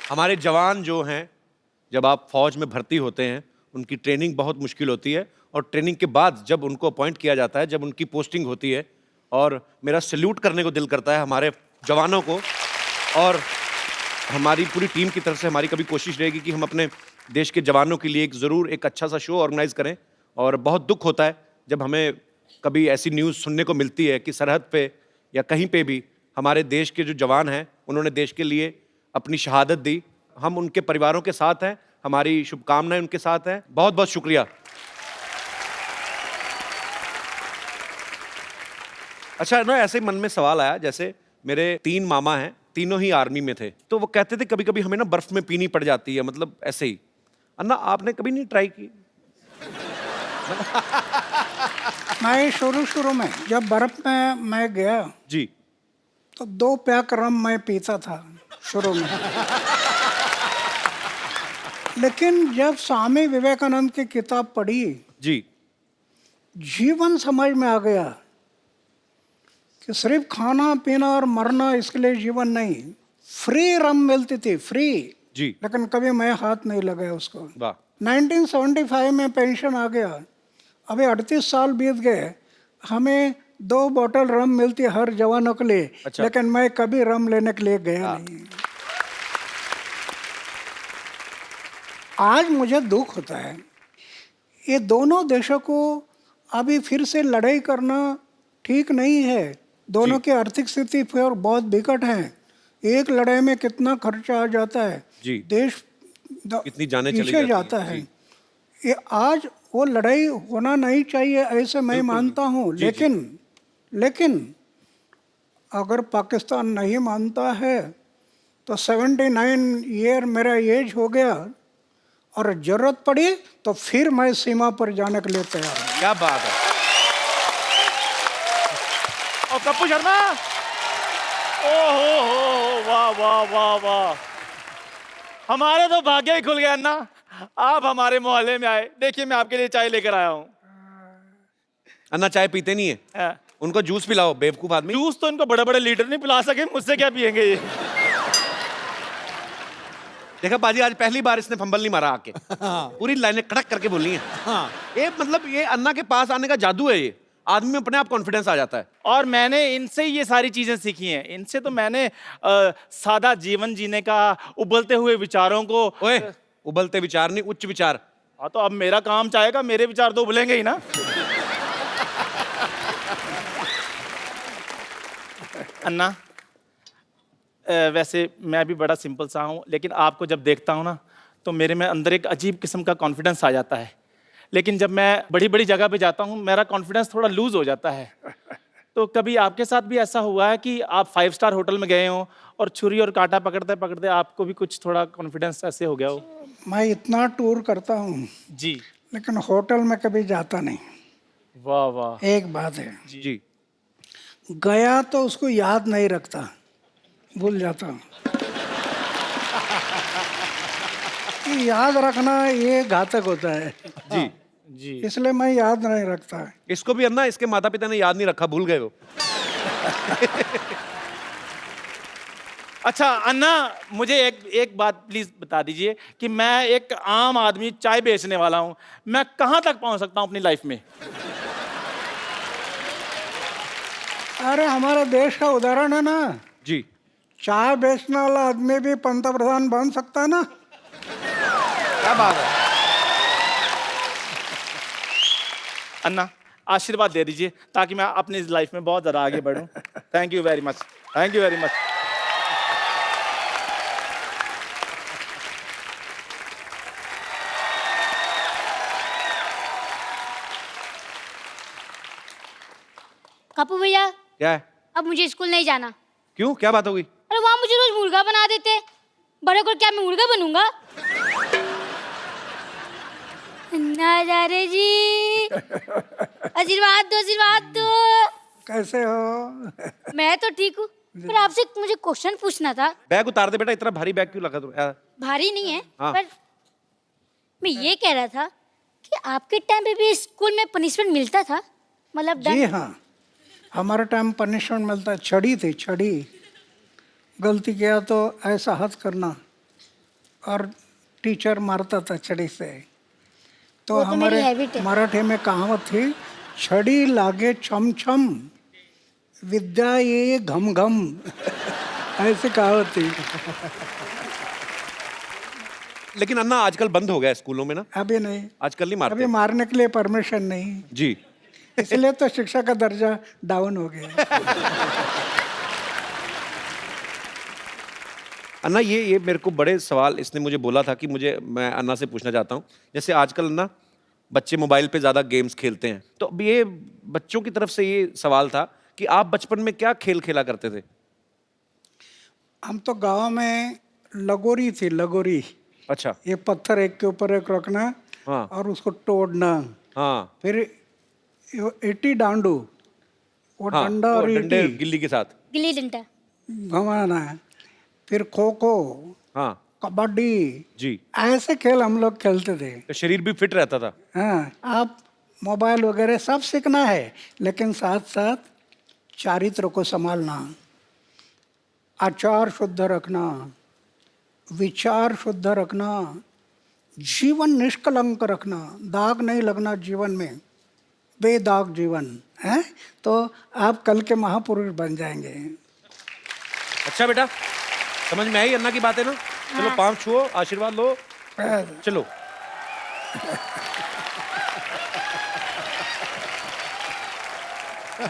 हमारे जवान जो हैं, जब आप फौज में भर्ती होते हैं, उनकी ट्रेनिंग बहुत मुश्किल होती है, और ट्रेनिंग के बाद जब उनको अपॉइंट किया जाता है, जब उनकी पोस्टिंग होती है, और मेरा सैल्यूट करने को दिल करता है हमारे जवानों को। और हमारी पूरी टीम की तरफ से हमारी कभी कोशिश रहेगी कि हम अपने देश के जवानों के लिए एक ज़रूर एक अच्छा सा शो ऑर्गेनाइज करें। और बहुत दुख होता है जब हमें कभी ऐसी न्यूज़ सुनने को मिलती है कि सरहद पे या कहीं पे भी हमारे देश के जो जवान हैं, उन्होंने देश के लिए अपनी शहादत दी। हम उनके परिवारों के साथ हैं, हमारी शुभकामनाएं उनके साथ हैं। बहुत बहुत शुक्रिया। अच्छा ना, ऐसे ही मन में सवाल आया, जैसे मेरे 3 मामा हैं, तीनों ही आर्मी में थे, तो वो कहते थे कभी कभी हमें ना बर्फ में पीनी पड़ जाती है, मतलब ऐसे ही। अन्ना, आपने कभी नहीं ट्राई की? मैं शुरू में जब बर्फ में मैं गया जी। तो 2 पैक रम मैं पीता था शुरू में। लेकिन जब स्वामी विवेकानंद की किताब पढ़ी, जी। जीवन समझ में आ गया कि सिर्फ खाना पीना और मरना इसके लिए जीवन नहीं। फ्री रम मिलती थी, फ्री, जी। लेकिन कभी मैं हाथ नहीं लगाया उसको। वाह। 1975 में पेंशन आ गया, अभी 38 साल बीत गए, हमें 2 बोतल रम मिलती है हर जवानों के लिए। अच्छा। लेकिन मैं कभी रम लेने के लिए गया नहीं। आज मुझे दुख होता है, ये दोनों देशों को अभी फिर से लड़ाई करना ठीक नहीं है। दोनों की आर्थिक स्थिति फिर बहुत विकट है। एक लड़ाई में कितना खर्चा आ जाता है, जी। देश कितनी जानें चली पीछे जाती जाता हैं। है। जी। ये आज वो लड़ाई होना नहीं चाहिए, ऐसे मैं मानता हूँ। जी, लेकिन अगर पाकिस्तान नहीं मानता है तो 79 ईयर मेरा एज हो गया, और जरूरत पड़ी तो फिर मैं सीमा पर जाने के लिए तैयार हूँ। क्या बात है। और कप्पू शर्मा, ओ हो, वाह वाह वाह वाह, हमारे तो भाग्य ही खुल गया अन्ना, आप हमारे मोहल्ले में आए। देखिए मैं आपके लिए चाय लेकर आया हूँ। अन्ना चाय पीते नहीं है, उनको जूस पिलाओ, बेवकूफ आदमी। जूस तो इनको बड़े बड़े लीडर नहीं पिला सके, मुझसे क्या पियेंगे ये। देखा बाजी, आज पहली बार इसने फंबल नहीं मारा आके। पूरी लाइनें कड़क करके बोली हैं। हाँ। ये मतलब ये अन्ना के पास आने का जादू है, ये आदमी में अपने आप कॉन्फिडेंस आ जाता है। और मैंने इनसे ही ये सारी चीजें सीखी हैं। इनसे तो मैंने सादा जीवन जीने का, उबलते हुए विचारों को। ओए, उबलते विचार नहीं, उच्च विचार। हाँ, तो अब मेरा काम चाहेगा, मेरे विचार तो उबलेंगे ही ना। अन्ना, वैसे मैं भी बड़ा सिंपल सा हूँ, लेकिन आपको जब देखता हूँ ना तो मेरे में अंदर एक अजीब किस्म का कॉन्फिडेंस आ जाता है। लेकिन जब मैं बड़ी बड़ी जगह पे जाता हूँ मेरा कॉन्फिडेंस थोड़ा लूज हो जाता है। तो कभी आपके साथ भी ऐसा हुआ है कि आप 5 स्टार होटल में गए हो और छुरी और कांटा पकड़ते पकड़ते आपको भी कुछ थोड़ा कॉन्फिडेंस ऐसे हो गया हो? मैं इतना टूर करता हूँ जी। लेकिन होटल में कभी जाता नहीं। वाह वाह। एक बात है, जी। गया तो उसको याद नहीं रखता, भूल जाता हूँ। ये याद रखना ये घातक होता है। जी। जी। इसलिए मैं याद नहीं रखता। इसको भी अन्ना, इसके माता पिता ने याद नहीं रखा, भूल गए वो। अच्छा अन्ना, मुझे एक बात प्लीज बता दीजिए कि मैं एक आम आदमी चाय बेचने वाला हूँ, मैं कहाँ तक पहुँच सकता हूँ अपनी लाइफ में? अरे हमारा देश का उदाहरण है ना, जी। चाय बेचने वाला आदमी भी पंतप्रधान बन सकता है ना। क्या बात है। अन्ना आशीर्वाद दे दीजिए ताकि मैं अपनी लाइफ में बहुत ज़्यादा आगे बढ़ूं। Thank you very much, thank you very much. Kapoor भैया क्या है? अब मुझे स्कूल नहीं जाना। क्यों, क्या बात हो गई? अरे वहाँ मुझे रोज मुर्गा बना देते, बड़े को क्या मैं मुर्गा बनूंगा? अन्ना जा रे जी, आशीर्वाद दो, आशीर्वाद दो। कैसे हो? मैं तो ठीक हूँ, पर आपसे मुझे क्वेश्चन पूछना था। बैग उतार दे बेटा, इतना भारी बैग क्यों लगा तुम? भारी नहीं है, हाँ। पर मैं ये कह रहा था कि आपके टाइम पे भी स्कूल में पनिशमेंट मिलता था, मतलब जी हाँ, हमारे टाइम पनिशमेंट मिलता, छड़ी थी, छड़ी। गलती किया तो ऐसा हाथ करना और टीचर मारता था छड़ी से। तो वो तो मेरी हमारे हैबिट है। मराठी में कहावत थी, छड़ी लागे छम छम, विद्या ये घम घम। ऐसी कहावत थी। लेकिन अन्ना आजकल बंद हो गया है स्कूलों में ना, अभी नहीं, आजकल नहीं मारते। अभी मारने के लिए परमिशन नहीं, जी। इसलिए तो शिक्षा का दर्जा डाउन हो गया। अन्ना ये मेरे को बड़े सवाल इसने मुझे बोला था कि मैं अन्ना से पूछना चाहता हूँ। जैसे आजकल ना बच्चे मोबाइल पे ज़्यादा गेम्स खेलते हैं, तो अब ये बच्चों की तरफ से ये सवाल था कि आप बचपन में क्या खेल खेला करते थे? हम तो गांव में लगोरी थी, लगोरी। अच्छा। ये पत्थर एक के ऊपर एक रखना, हाँ। और उसको तोड़ना। हाँ फिर ईटी डांडू, वो हाँ, डंडा वो और डंडे ईटी गिल्ली के साथ। गिल्ली डंडा। घुमाना। फिर खो खो, हाँ कबड्डी, जी। ऐसे खेल हम लोग खेलते थे। तो शरीर भी फिट रहता था। हाँ, आप मोबाइल वगैरह सब सीखना है, लेकिन साथ साथ चारित्र को संभालना, आचार शुद्ध रखना, विचार शुद्ध रखना, जीवन निष्कलंक रखना, दाग नहीं लगना जीवन में, बेदाग जीवन है, तो आप कल के महापुरुष बन जाएंगे। अच्छा बेटा, समझ में आई अन्ना की बातें ना? चलो पाँव छुओ, आशीर्वाद लो, चलो।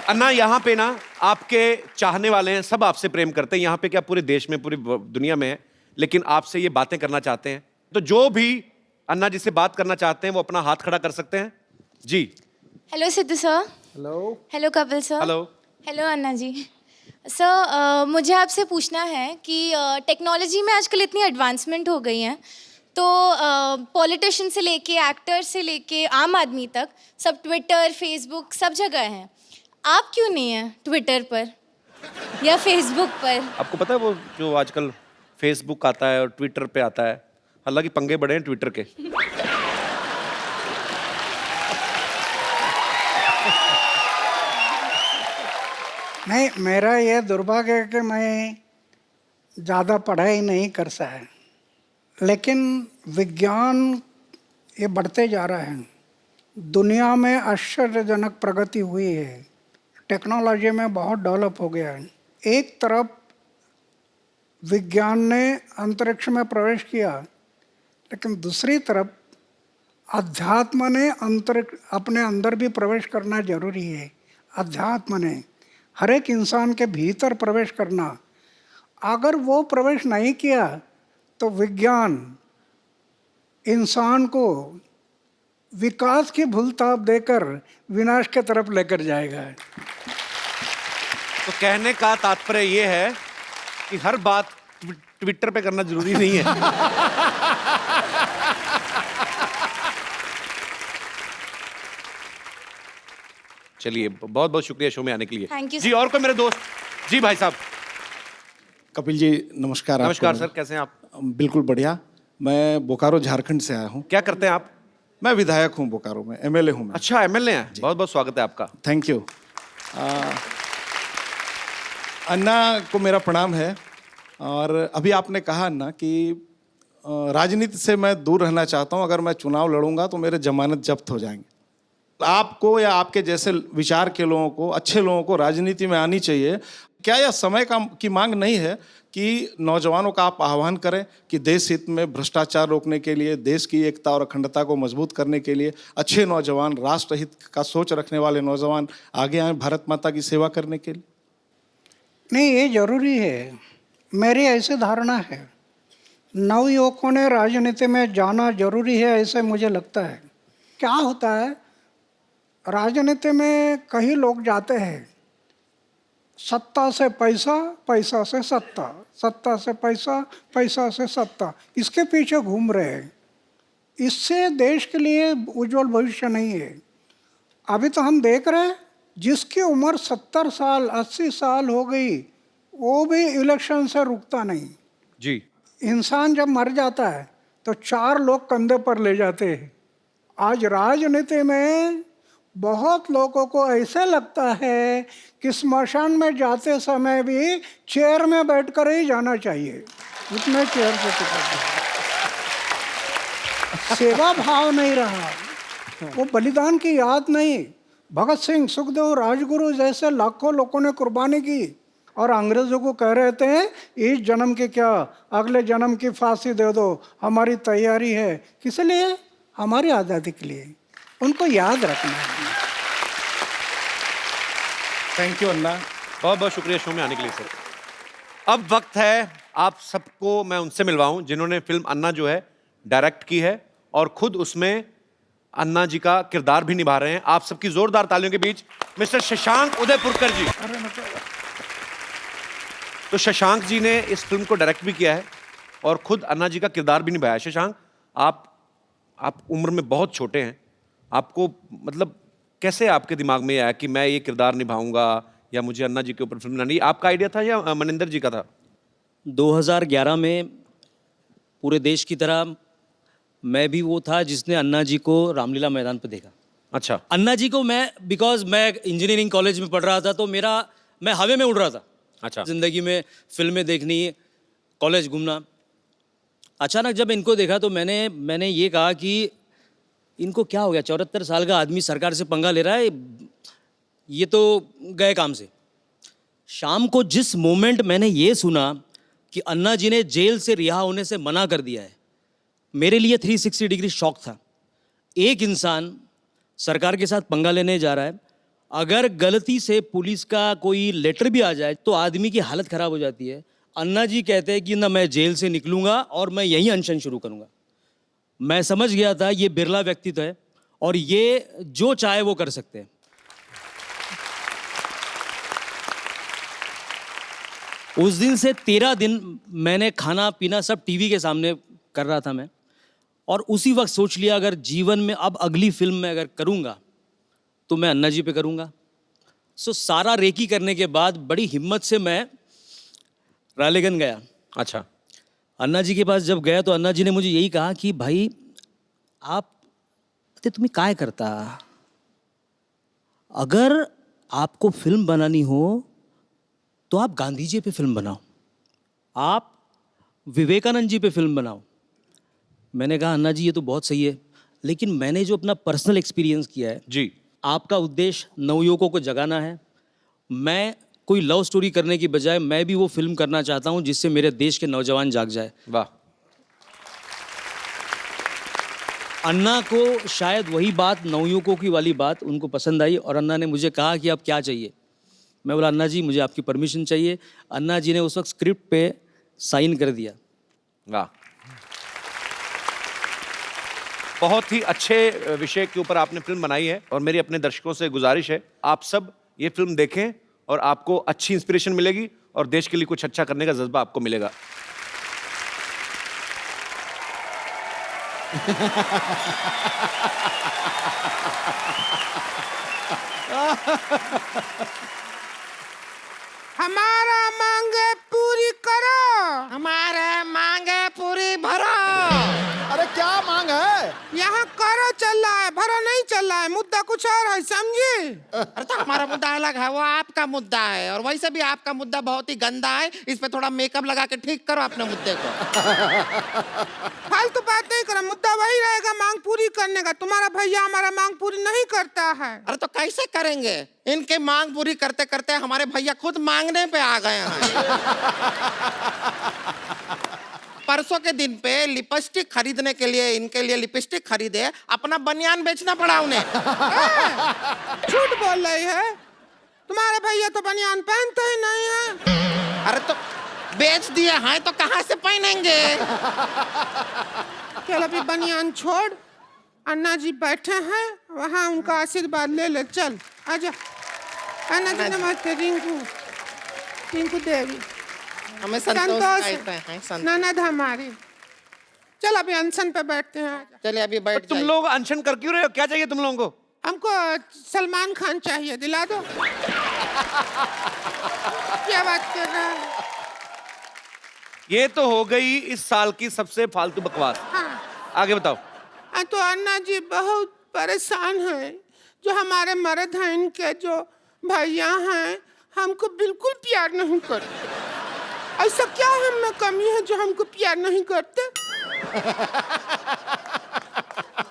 अन्ना यहाँ पे ना आपके चाहने वाले हैं, सब आपसे प्रेम करते हैं। यहाँ पे क्या पूरे देश में, पूरी दुनिया में है, लेकिन आपसे ये बातें करना चाहते हैं। तो जो भी अन्ना जी से बात करना चाहते हैं वो अपना हाथ खड़ा कर सकते हैं जी। Hello Sidhu sir. Hello. Hello Kapil sir. Hello. Hello Anna ji. Sir मुझे आपसे पूछना है कि टेक्नोलॉजी में आजकल इतनी एडवांसमेंट हो गई है, तो पॉलिटिशियन से लेके एक्टर से लेके आम आदमी तक सब ट्विटर फेसबुक सब जगह हैं। आप क्यों नहीं हैं ट्विटर पर या फेसबुक पर? आपको पता है वो जो आजकल फेसबुक आता है और ट्विटर पे आता है, हालांकि पंगे बड़े हैं ट्विटर के। नहीं, मेरा ये दुर्भाग्य है कि मैं ज़्यादा पढ़ाई नहीं कर सका, लेकिन विज्ञान ये बढ़ते जा रहा है, दुनिया में आश्चर्यजनक प्रगति हुई है, टेक्नोलॉजी में बहुत डेवलप हो गया है। एक तरफ विज्ञान ने अंतरिक्ष में प्रवेश किया, लेकिन दूसरी तरफ अध्यात्म ने अंतरिक्ष अपने अंदर भी प्रवेश करना जरूरी है। अध्यात्म ने हर एक इंसान के भीतर प्रवेश करना, अगर वो प्रवेश नहीं किया तो विज्ञान इंसान को विकास की भूलताप देकर विनाश के तरफ लेकर जाएगा। तो कहने का तात्पर्य ये है कि हर बात ट्विटर पे करना जरूरी नहीं है। चलिए, बहुत बहुत शुक्रिया शो में आने के लिए। Thank you, ji. sir. और कोई मेरे दोस्त? जी भाई साहब। कपिल जी नमस्कार। नमस्कार आपको। सर, कैसे हैं आप? बिल्कुल बढ़िया। मैं बोकारो झारखंड से आया हूँ। क्या करते हैं आप? मैं विधायक हूँ बोकारो में, एमएलए हूँ मैं। अच्छा, एमएलए हैं। बहुत बहुत स्वागत है आपका। Thank you. अन्ना को मेरा प्रणाम है। और अभी आपने कहा अन्ना कि राजनीति से मैं दूर रहना चाहता हूँ, अगर मैं चुनाव लड़ूंगा तो मेरे जमानत जब्त हो जाएंगे। आपको या आपके जैसे विचार के लोगों को, अच्छे लोगों को राजनीति में आनी चाहिए। क्या यह समय की मांग नहीं है कि नौजवानों का आप आह्वान करें कि देश हित में भ्रष्टाचार रोकने के लिए, देश की एकता और अखंडता को मजबूत करने के लिए अच्छे नौजवान, राष्ट्र हित का सोच रखने वाले नौजवान आगे आए भारत माता की सेवा करने के लिए? नहीं, ये जरूरी है। मेरी ऐसी धारणा है, नवयुवकों ने राजनीति में जाना जरूरी है, ऐसे मुझे लगता है। क्या होता है, राजनीति में कई लोग जाते हैं, सत्ता से पैसा, पैसा से सत्ता, सत्ता से पैसा, पैसा से सत्ता, इसके पीछे घूम रहे हैं। इससे देश के लिए उज्जवल भविष्य नहीं है। अभी तो हम देख रहे हैं, जिसकी उम्र 70 साल 80 साल हो गई, वो भी इलेक्शन से रुकता नहीं जी। इंसान जब मर जाता है तो 4 लोग कंधे पर ले जाते हैं। आज राजनीति में बहुत लोगों को ऐसे लगता है कि स्मशान में जाते समय भी चेयर में बैठकर ही जाना चाहिए, उतने चेयर से सेवा भाव नहीं रहा, वो बलिदान की याद नहीं। भगत सिंह, सुखदेव, राजगुरु जैसे लाखों लोगों ने कुर्बानी की और अंग्रेजों को कह रहे थे इस जन्म के क्या, अगले जन्म की फांसी दे दो, हमारी तैयारी है। किस लिए? हमारी आज़ादी के लिए। उनको याद रखना है। थैंक यू अन्ना, बहुत बहुत शुक्रिया शो में आने के लिए सर। अब वक्त है आप सबको मैं उनसे मिलवाऊं जिन्होंने फिल्म अन्ना जो है डायरेक्ट की है और खुद उसमें अन्ना जी का किरदार भी निभा रहे हैं। आप सबकी जोरदार तालियों के बीच मिस्टर शशांक उदयपुरकर जी। तो शशांक जी ने इस फिल्म को डायरेक्ट भी किया है और खुद अन्ना जी का किरदार भी निभाया है। शशांक, आप उम्र में बहुत छोटे हैं, आपको मतलब कैसे आपके दिमाग में आया कि मैं ये किरदार निभाऊंगा या मुझे अन्ना जी के ऊपर फिल्म बनानी? आपका आइडिया था या मनिंदर जी का था? 2011 में पूरे देश की तरह मैं भी वो था जिसने अन्ना जी को रामलीला मैदान पर देखा। अच्छा। अन्ना जी को बिकॉज मैं इंजीनियरिंग कॉलेज में पढ़ रहा था, तो मैं हवा में उड़ रहा था। अच्छा। जिंदगी में फिल्में देखनी, कॉलेज घूमना। अचानक जब इनको देखा तो मैंने ये कहा कि इनको क्या हो गया, 74 साल का आदमी सरकार से पंगा ले रहा है, ये तो गए काम से। शाम को जिस मोमेंट मैंने ये सुना कि अन्ना जी ने जेल से रिहा होने से मना कर दिया है, मेरे लिए 360 डिग्री शॉक था। एक इंसान सरकार के साथ पंगा लेने जा रहा है, अगर गलती से पुलिस का कोई लेटर भी आ जाए तो आदमी की हालत खराब हो जाती है। अन्ना जी कहते हैं कि ना मैं जेल से निकलूंगा और मैं यहीं अनशन शुरू करूंगा। मैं समझ गया था ये बिरला व्यक्तित्व है और ये जो चाहे वो कर सकते हैं। उस दिन से 13 दिन मैंने खाना पीना सब टीवी के सामने कर रहा था मैं, और उसी वक्त सोच लिया अगर जीवन में अब अगली फिल्म में अगर करूंगा तो मैं अन्ना जी पे करूंगा। सो सारा रेकी करने के बाद बड़ी हिम्मत से मैं रालेगन गया। अच्छा। अन्ना जी के पास जब गया तो अन्ना जी ने मुझे यही कहा कि भाई तुम्हें काय करता, अगर आपको फिल्म बनानी हो तो आप गांधी जी पे फिल्म बनाओ, आप विवेकानंद जी पे फिल्म बनाओ। मैंने कहा अन्ना जी ये तो बहुत सही है, लेकिन मैंने जो अपना पर्सनल एक्सपीरियंस किया है जी, आपका उद्देश्य नवयुवकों को जगाना है। मैं कोई लव स्टोरी करने की बजाय मैं भी वो फिल्म करना चाहता हूं जिससे मेरे देश के नौजवान जाग जाए। वाह। अन्ना को शायद वही बात, नवयुवकों की वाली बात उनको पसंद आई और अन्ना ने मुझे कहा कि अब क्या चाहिए। मैं बोला अन्ना जी मुझे आपकी परमिशन चाहिए। अन्ना जी ने उस वक्त स्क्रिप्ट पे साइन कर दिया। वाह, बहुत ही अच्छे विषय के ऊपर आपने फिल्म बनाई है और मेरी अपने दर्शकों से गुजारिश है आप सब ये फिल्म देखें और आपको अच्छी इंस्पिरेशन मिलेगी और देश के लिए कुछ अच्छा करने का जज्बा आपको मिलेगा। हमारा मांगे पूरी करो, हमारे मांगे पूरी भरो। अरे क्या मांग है? यहाँ करो चल रहा है, भरो नहीं चल रहा है। मुद्दा कुछ और है, समझे? अरे तो हमारा मुद्दा अलग है, वो आपका मुद्दा है, और वैसे भी आपका मुद्दा बहुत ही गंदा है। इस पे थोड़ा मेकअप लगा के ठीक करो अपने मुद्दे को। फालतू बात नहीं करो, मुद्दा वही रहेगा मांग पूरी करने का। तुम्हारा भैया हमारा मांग पूरी नहीं करता है। अरे तो कैसे करेंगे? इनके मांग पूरी करते करते हमारे भैया खुद मांगने पे आ गए हैं। परसों के दिन पे लिपस्टिक खरीदने के लिए इनके लिए लिपस्टिक खरीदे, अपना बनियान बेचना पड़ा उन्हें। झूठ बोल रही है, तुम्हारे भैया तो बनियान पहनते ही नहीं है। अरे तो बेच दिए हैं तो कहाँ से पहनेंगे? चल अभी बनियान छोड़, अन्ना जी बैठे हैं वहाँ, उनका आशीर्वाद ले ले। चल आजा। अन्ना जी नमस्ते। रिंकू देवी, हमें संतोष कहते हैं, संतोष। ननद हमारी। चल अभी अनशन पे बैठते हैं। चलिए अभी बैठ तुम लोग अनशन कर क्यों रहे हो? क्या चाहिए तुम लोगों को? हमको सलमान खान चाहिए, दिला दो। क्या बात कर रहा है? ये तो हो गई इस साल की सबसे फालतू बकवास। हाँ। आगे बताओ। तो अन्ना जी बहुत परेशान हैं, जो हमारे मर्द हैं, इनके जो भैया हैं, हमको बिल्कुल प्यार नहीं करते। ऐसा क्या हम में कमी है जो हमको प्यार नहीं करते?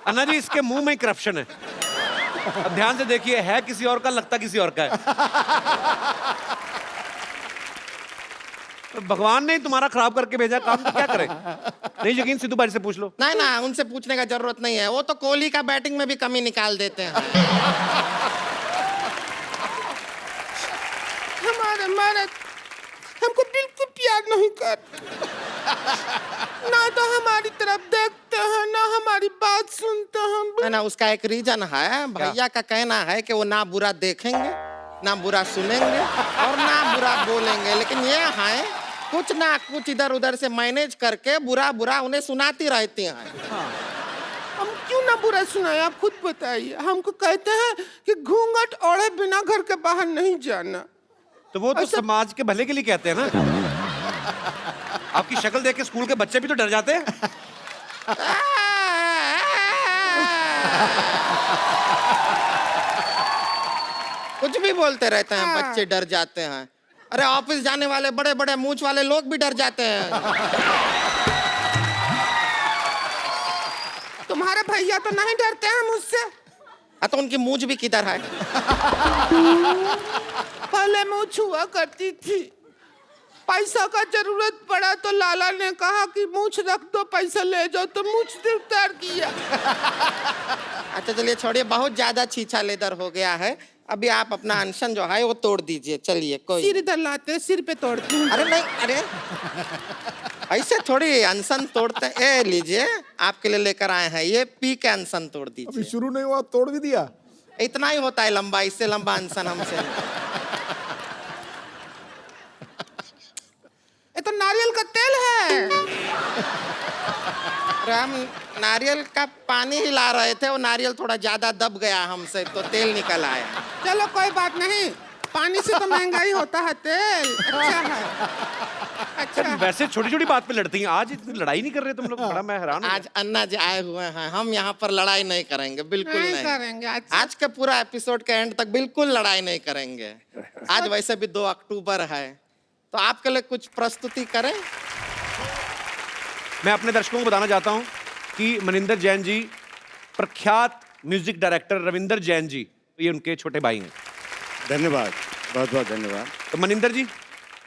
अन्ना जी, इसके मुंह में करप्शन है। अब ध्यान से देखिए, है किसी और का, लगता किसी और का है। भगवान ने तुम्हारा खराब करके भेजा काम, तो क्या करें? नहीं यकीन, सिद्धू भाई से पूछ लो। नहीं ना, उनसे पूछने का जरूरत नहीं है, वो तो कोहली का बैटिंग में भी कमी निकाल देते हैं। हमारे मर्द हमको बिल्कुल प्यार नहीं करते, ना तो हमारी तरफ देखते हैं, ना हमारी बात सुनते हैं। ना, उसका एक रीजन है। भैया का कहना है कि वो ना बुरा देखेंगे, ना बुरा सुनेंगे और ना बुरा बोलेंगे, लेकिन ये है कुछ ना कुछ इधर उधर से मैनेज करके बुरा बुरा उन्हें सुनाती रहती हैं। हम क्यों ना बुरा सुनाए, आप खुद बताइए। हमको कहते हैं कि घूंघट ओढ़े बिना घर के बाहर नहीं जाना। तो वो तो समाज के भले के लिए कहते हैं ना। आपकी शक्ल देख के स्कूल के बच्चे भी तो डर जाते हैं। कुछ भी बोलते रहते हैं, बच्चे डर जाते हैं। अरे ऑफिस जाने वाले बड़े बड़े मूंछ वाले लोग भी डर जाते हैं। तुम्हारे भैया तो नहीं डरते हैं मुझसे। तो उनकी मूंछ भी किधर है? पहले मूंछ हुआ करती थी, पैसा का जरूरत पड़ा तो लाला ने कहा कि मूंछ रख दो, पैसा ले जाओ, तो मूंछ उतार किया। अच्छा चलिए छोड़िए, बहुत ज्यादा छीछा लेदर हो गया है। अभी आप अपना अनशन जो है वो तोड़ दीजिए। चलिए कोई सिर इधर लाते, सिर पे तोड़ती हूँ। अरे नहीं, अरे ऐसे थोड़ी अनशन तोड़ते। ए लीजिए, आपके लिए लेकर आए हैं, ये पी के अनशन तोड़ दीजिए। अभी शुरू नहीं हुआ तोड़ भी दिया। इतना ही होता है लंबा, इससे लंबा अनशन हमसे। ये तो नारियल का तेल है। हम नारियल का पानी ही ला रहे थे, वो नारियल थोड़ा ज्यादा दब गया हमसे, तो तेल निकल आया। चलो कोई बात नहीं, पानी से तो महंगा ही होता है तेल। अच्छा है, अच्छा है। वैसे छोटी छोटी बात पे लड़ती हैं, आज इतनी लड़ाई नहीं कर रहे तुम लोग। बड़ा मैं हैरान हूं। आज अन्ना जी आए हुए हैं, हम यहाँ पर लड़ाई नहीं करेंगे, बिल्कुल नहीं करेंगे। आज के पूरा एपिसोड के एंड तक बिल्कुल लड़ाई नहीं करेंगे। आज वैसे भी 2 अक्टूबर है, तो आपके लिए कुछ प्रस्तुति करें। मैं अपने दर्शकों को बताना चाहता हूं कि मनिंदर जैन जी प्रख्यात म्यूजिक डायरेक्टर रविंदर जैन जी, ये उनके छोटे भाई हैं। धन्यवाद, बहुत बहुत धन्यवाद। तो मनिंदर जी,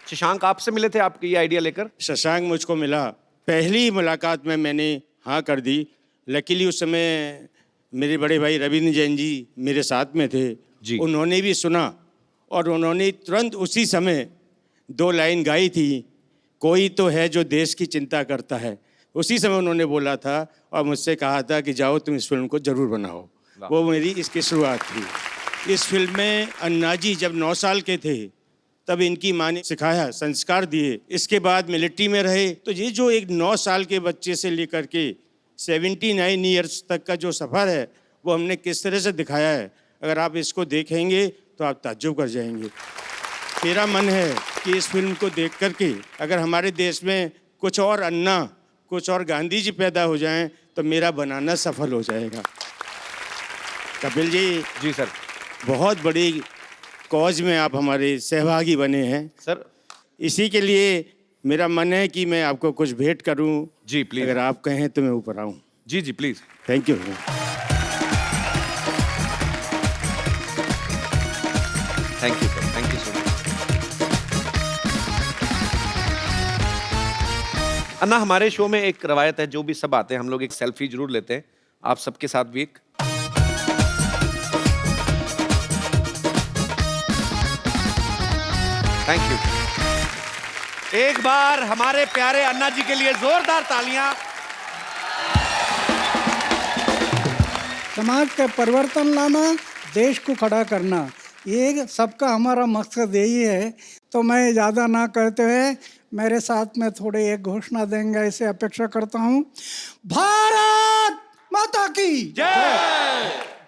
शशांक आपसे मिले थे आपकी ये आइडिया लेकर? शशांक मुझको मिला, पहली मुलाकात में मैंने हाँ कर दी। लकीली उस समय मेरे बड़े भाई रविंद्र जैन जी मेरे साथ में थे जी। उन्होंने भी सुना और उन्होंने तुरंत उसी समय 2 लाइन गाई थी, कोई तो है जो देश की चिंता करता है। उसी समय उन्होंने बोला था और मुझसे कहा था कि जाओ तुम इस फिल्म को ज़रूर बनाओ। वो मेरी इसकी शुरुआत थी। इस फिल्म में अन्ना जी जब 9 साल के थे तब इनकी माँ ने सिखाया, संस्कार दिए। इसके बाद मिलिट्री में रहे। तो ये जो एक 9 साल के बच्चे से लेकर के 79 ईयर्स तक का जो सफ़र है वो हमने किस तरह से दिखाया है, अगर आप इसको देखेंगे तो आप ताज्जुब कर जाएंगे। मेरा मन है कि इस फिल्म को देख करके अगर हमारे देश में कुछ और अन्ना, कुछ और गांधी जी पैदा हो जाएं तो मेरा बनाना सफल हो जाएगा। कपिल जी। जी सर। बहुत बड़ी कॉज में आप हमारे सहभागी बने हैं सर। इसी के लिए मेरा मन है कि मैं आपको कुछ भेंट करूं। जी प्लीज। अगर आप कहें तो मैं ऊपर आऊं। जी जी please. Thank you. Thank you sir, thank you so much. Anna, हमारे शो में एक रवायत है, जो भी सब आते हैं हम लोग एक सेल्फी जरूर लेते हैं, आप सबके साथ भी एक। Thank you. एक बार हमारे प्यारे अन्ना जी के लिए जोरदार तालियां। समाज का परिवर्तन लाना, देश को खड़ा करना, ये सबका हमारा मकसद यही है। तो मैं ज़्यादा ना कहते हुए मेरे साथ में थोड़ी एक घोषणा देंगे, इसे अपेक्षा करता हूँ। भारत माता की जय।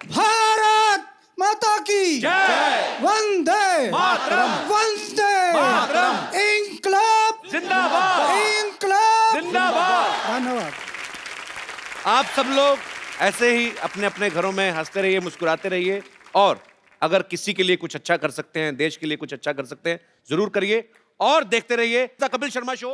भारत माता की जय। वंदे मातरम। वंदे मातरम। इंकलाब जिंदाबाद। इंकलाब जिंदाबाद। धन्यवाद। आप सब लोग ऐसे ही अपने अपने घरों में हंसते रहिए, मुस्कुराते रहिए, और अगर किसी के लिए कुछ अच्छा कर सकते हैं, देश के लिए कुछ अच्छा कर सकते हैं, जरूर करिए, और देखते रहिए द कपिल शर्मा शो।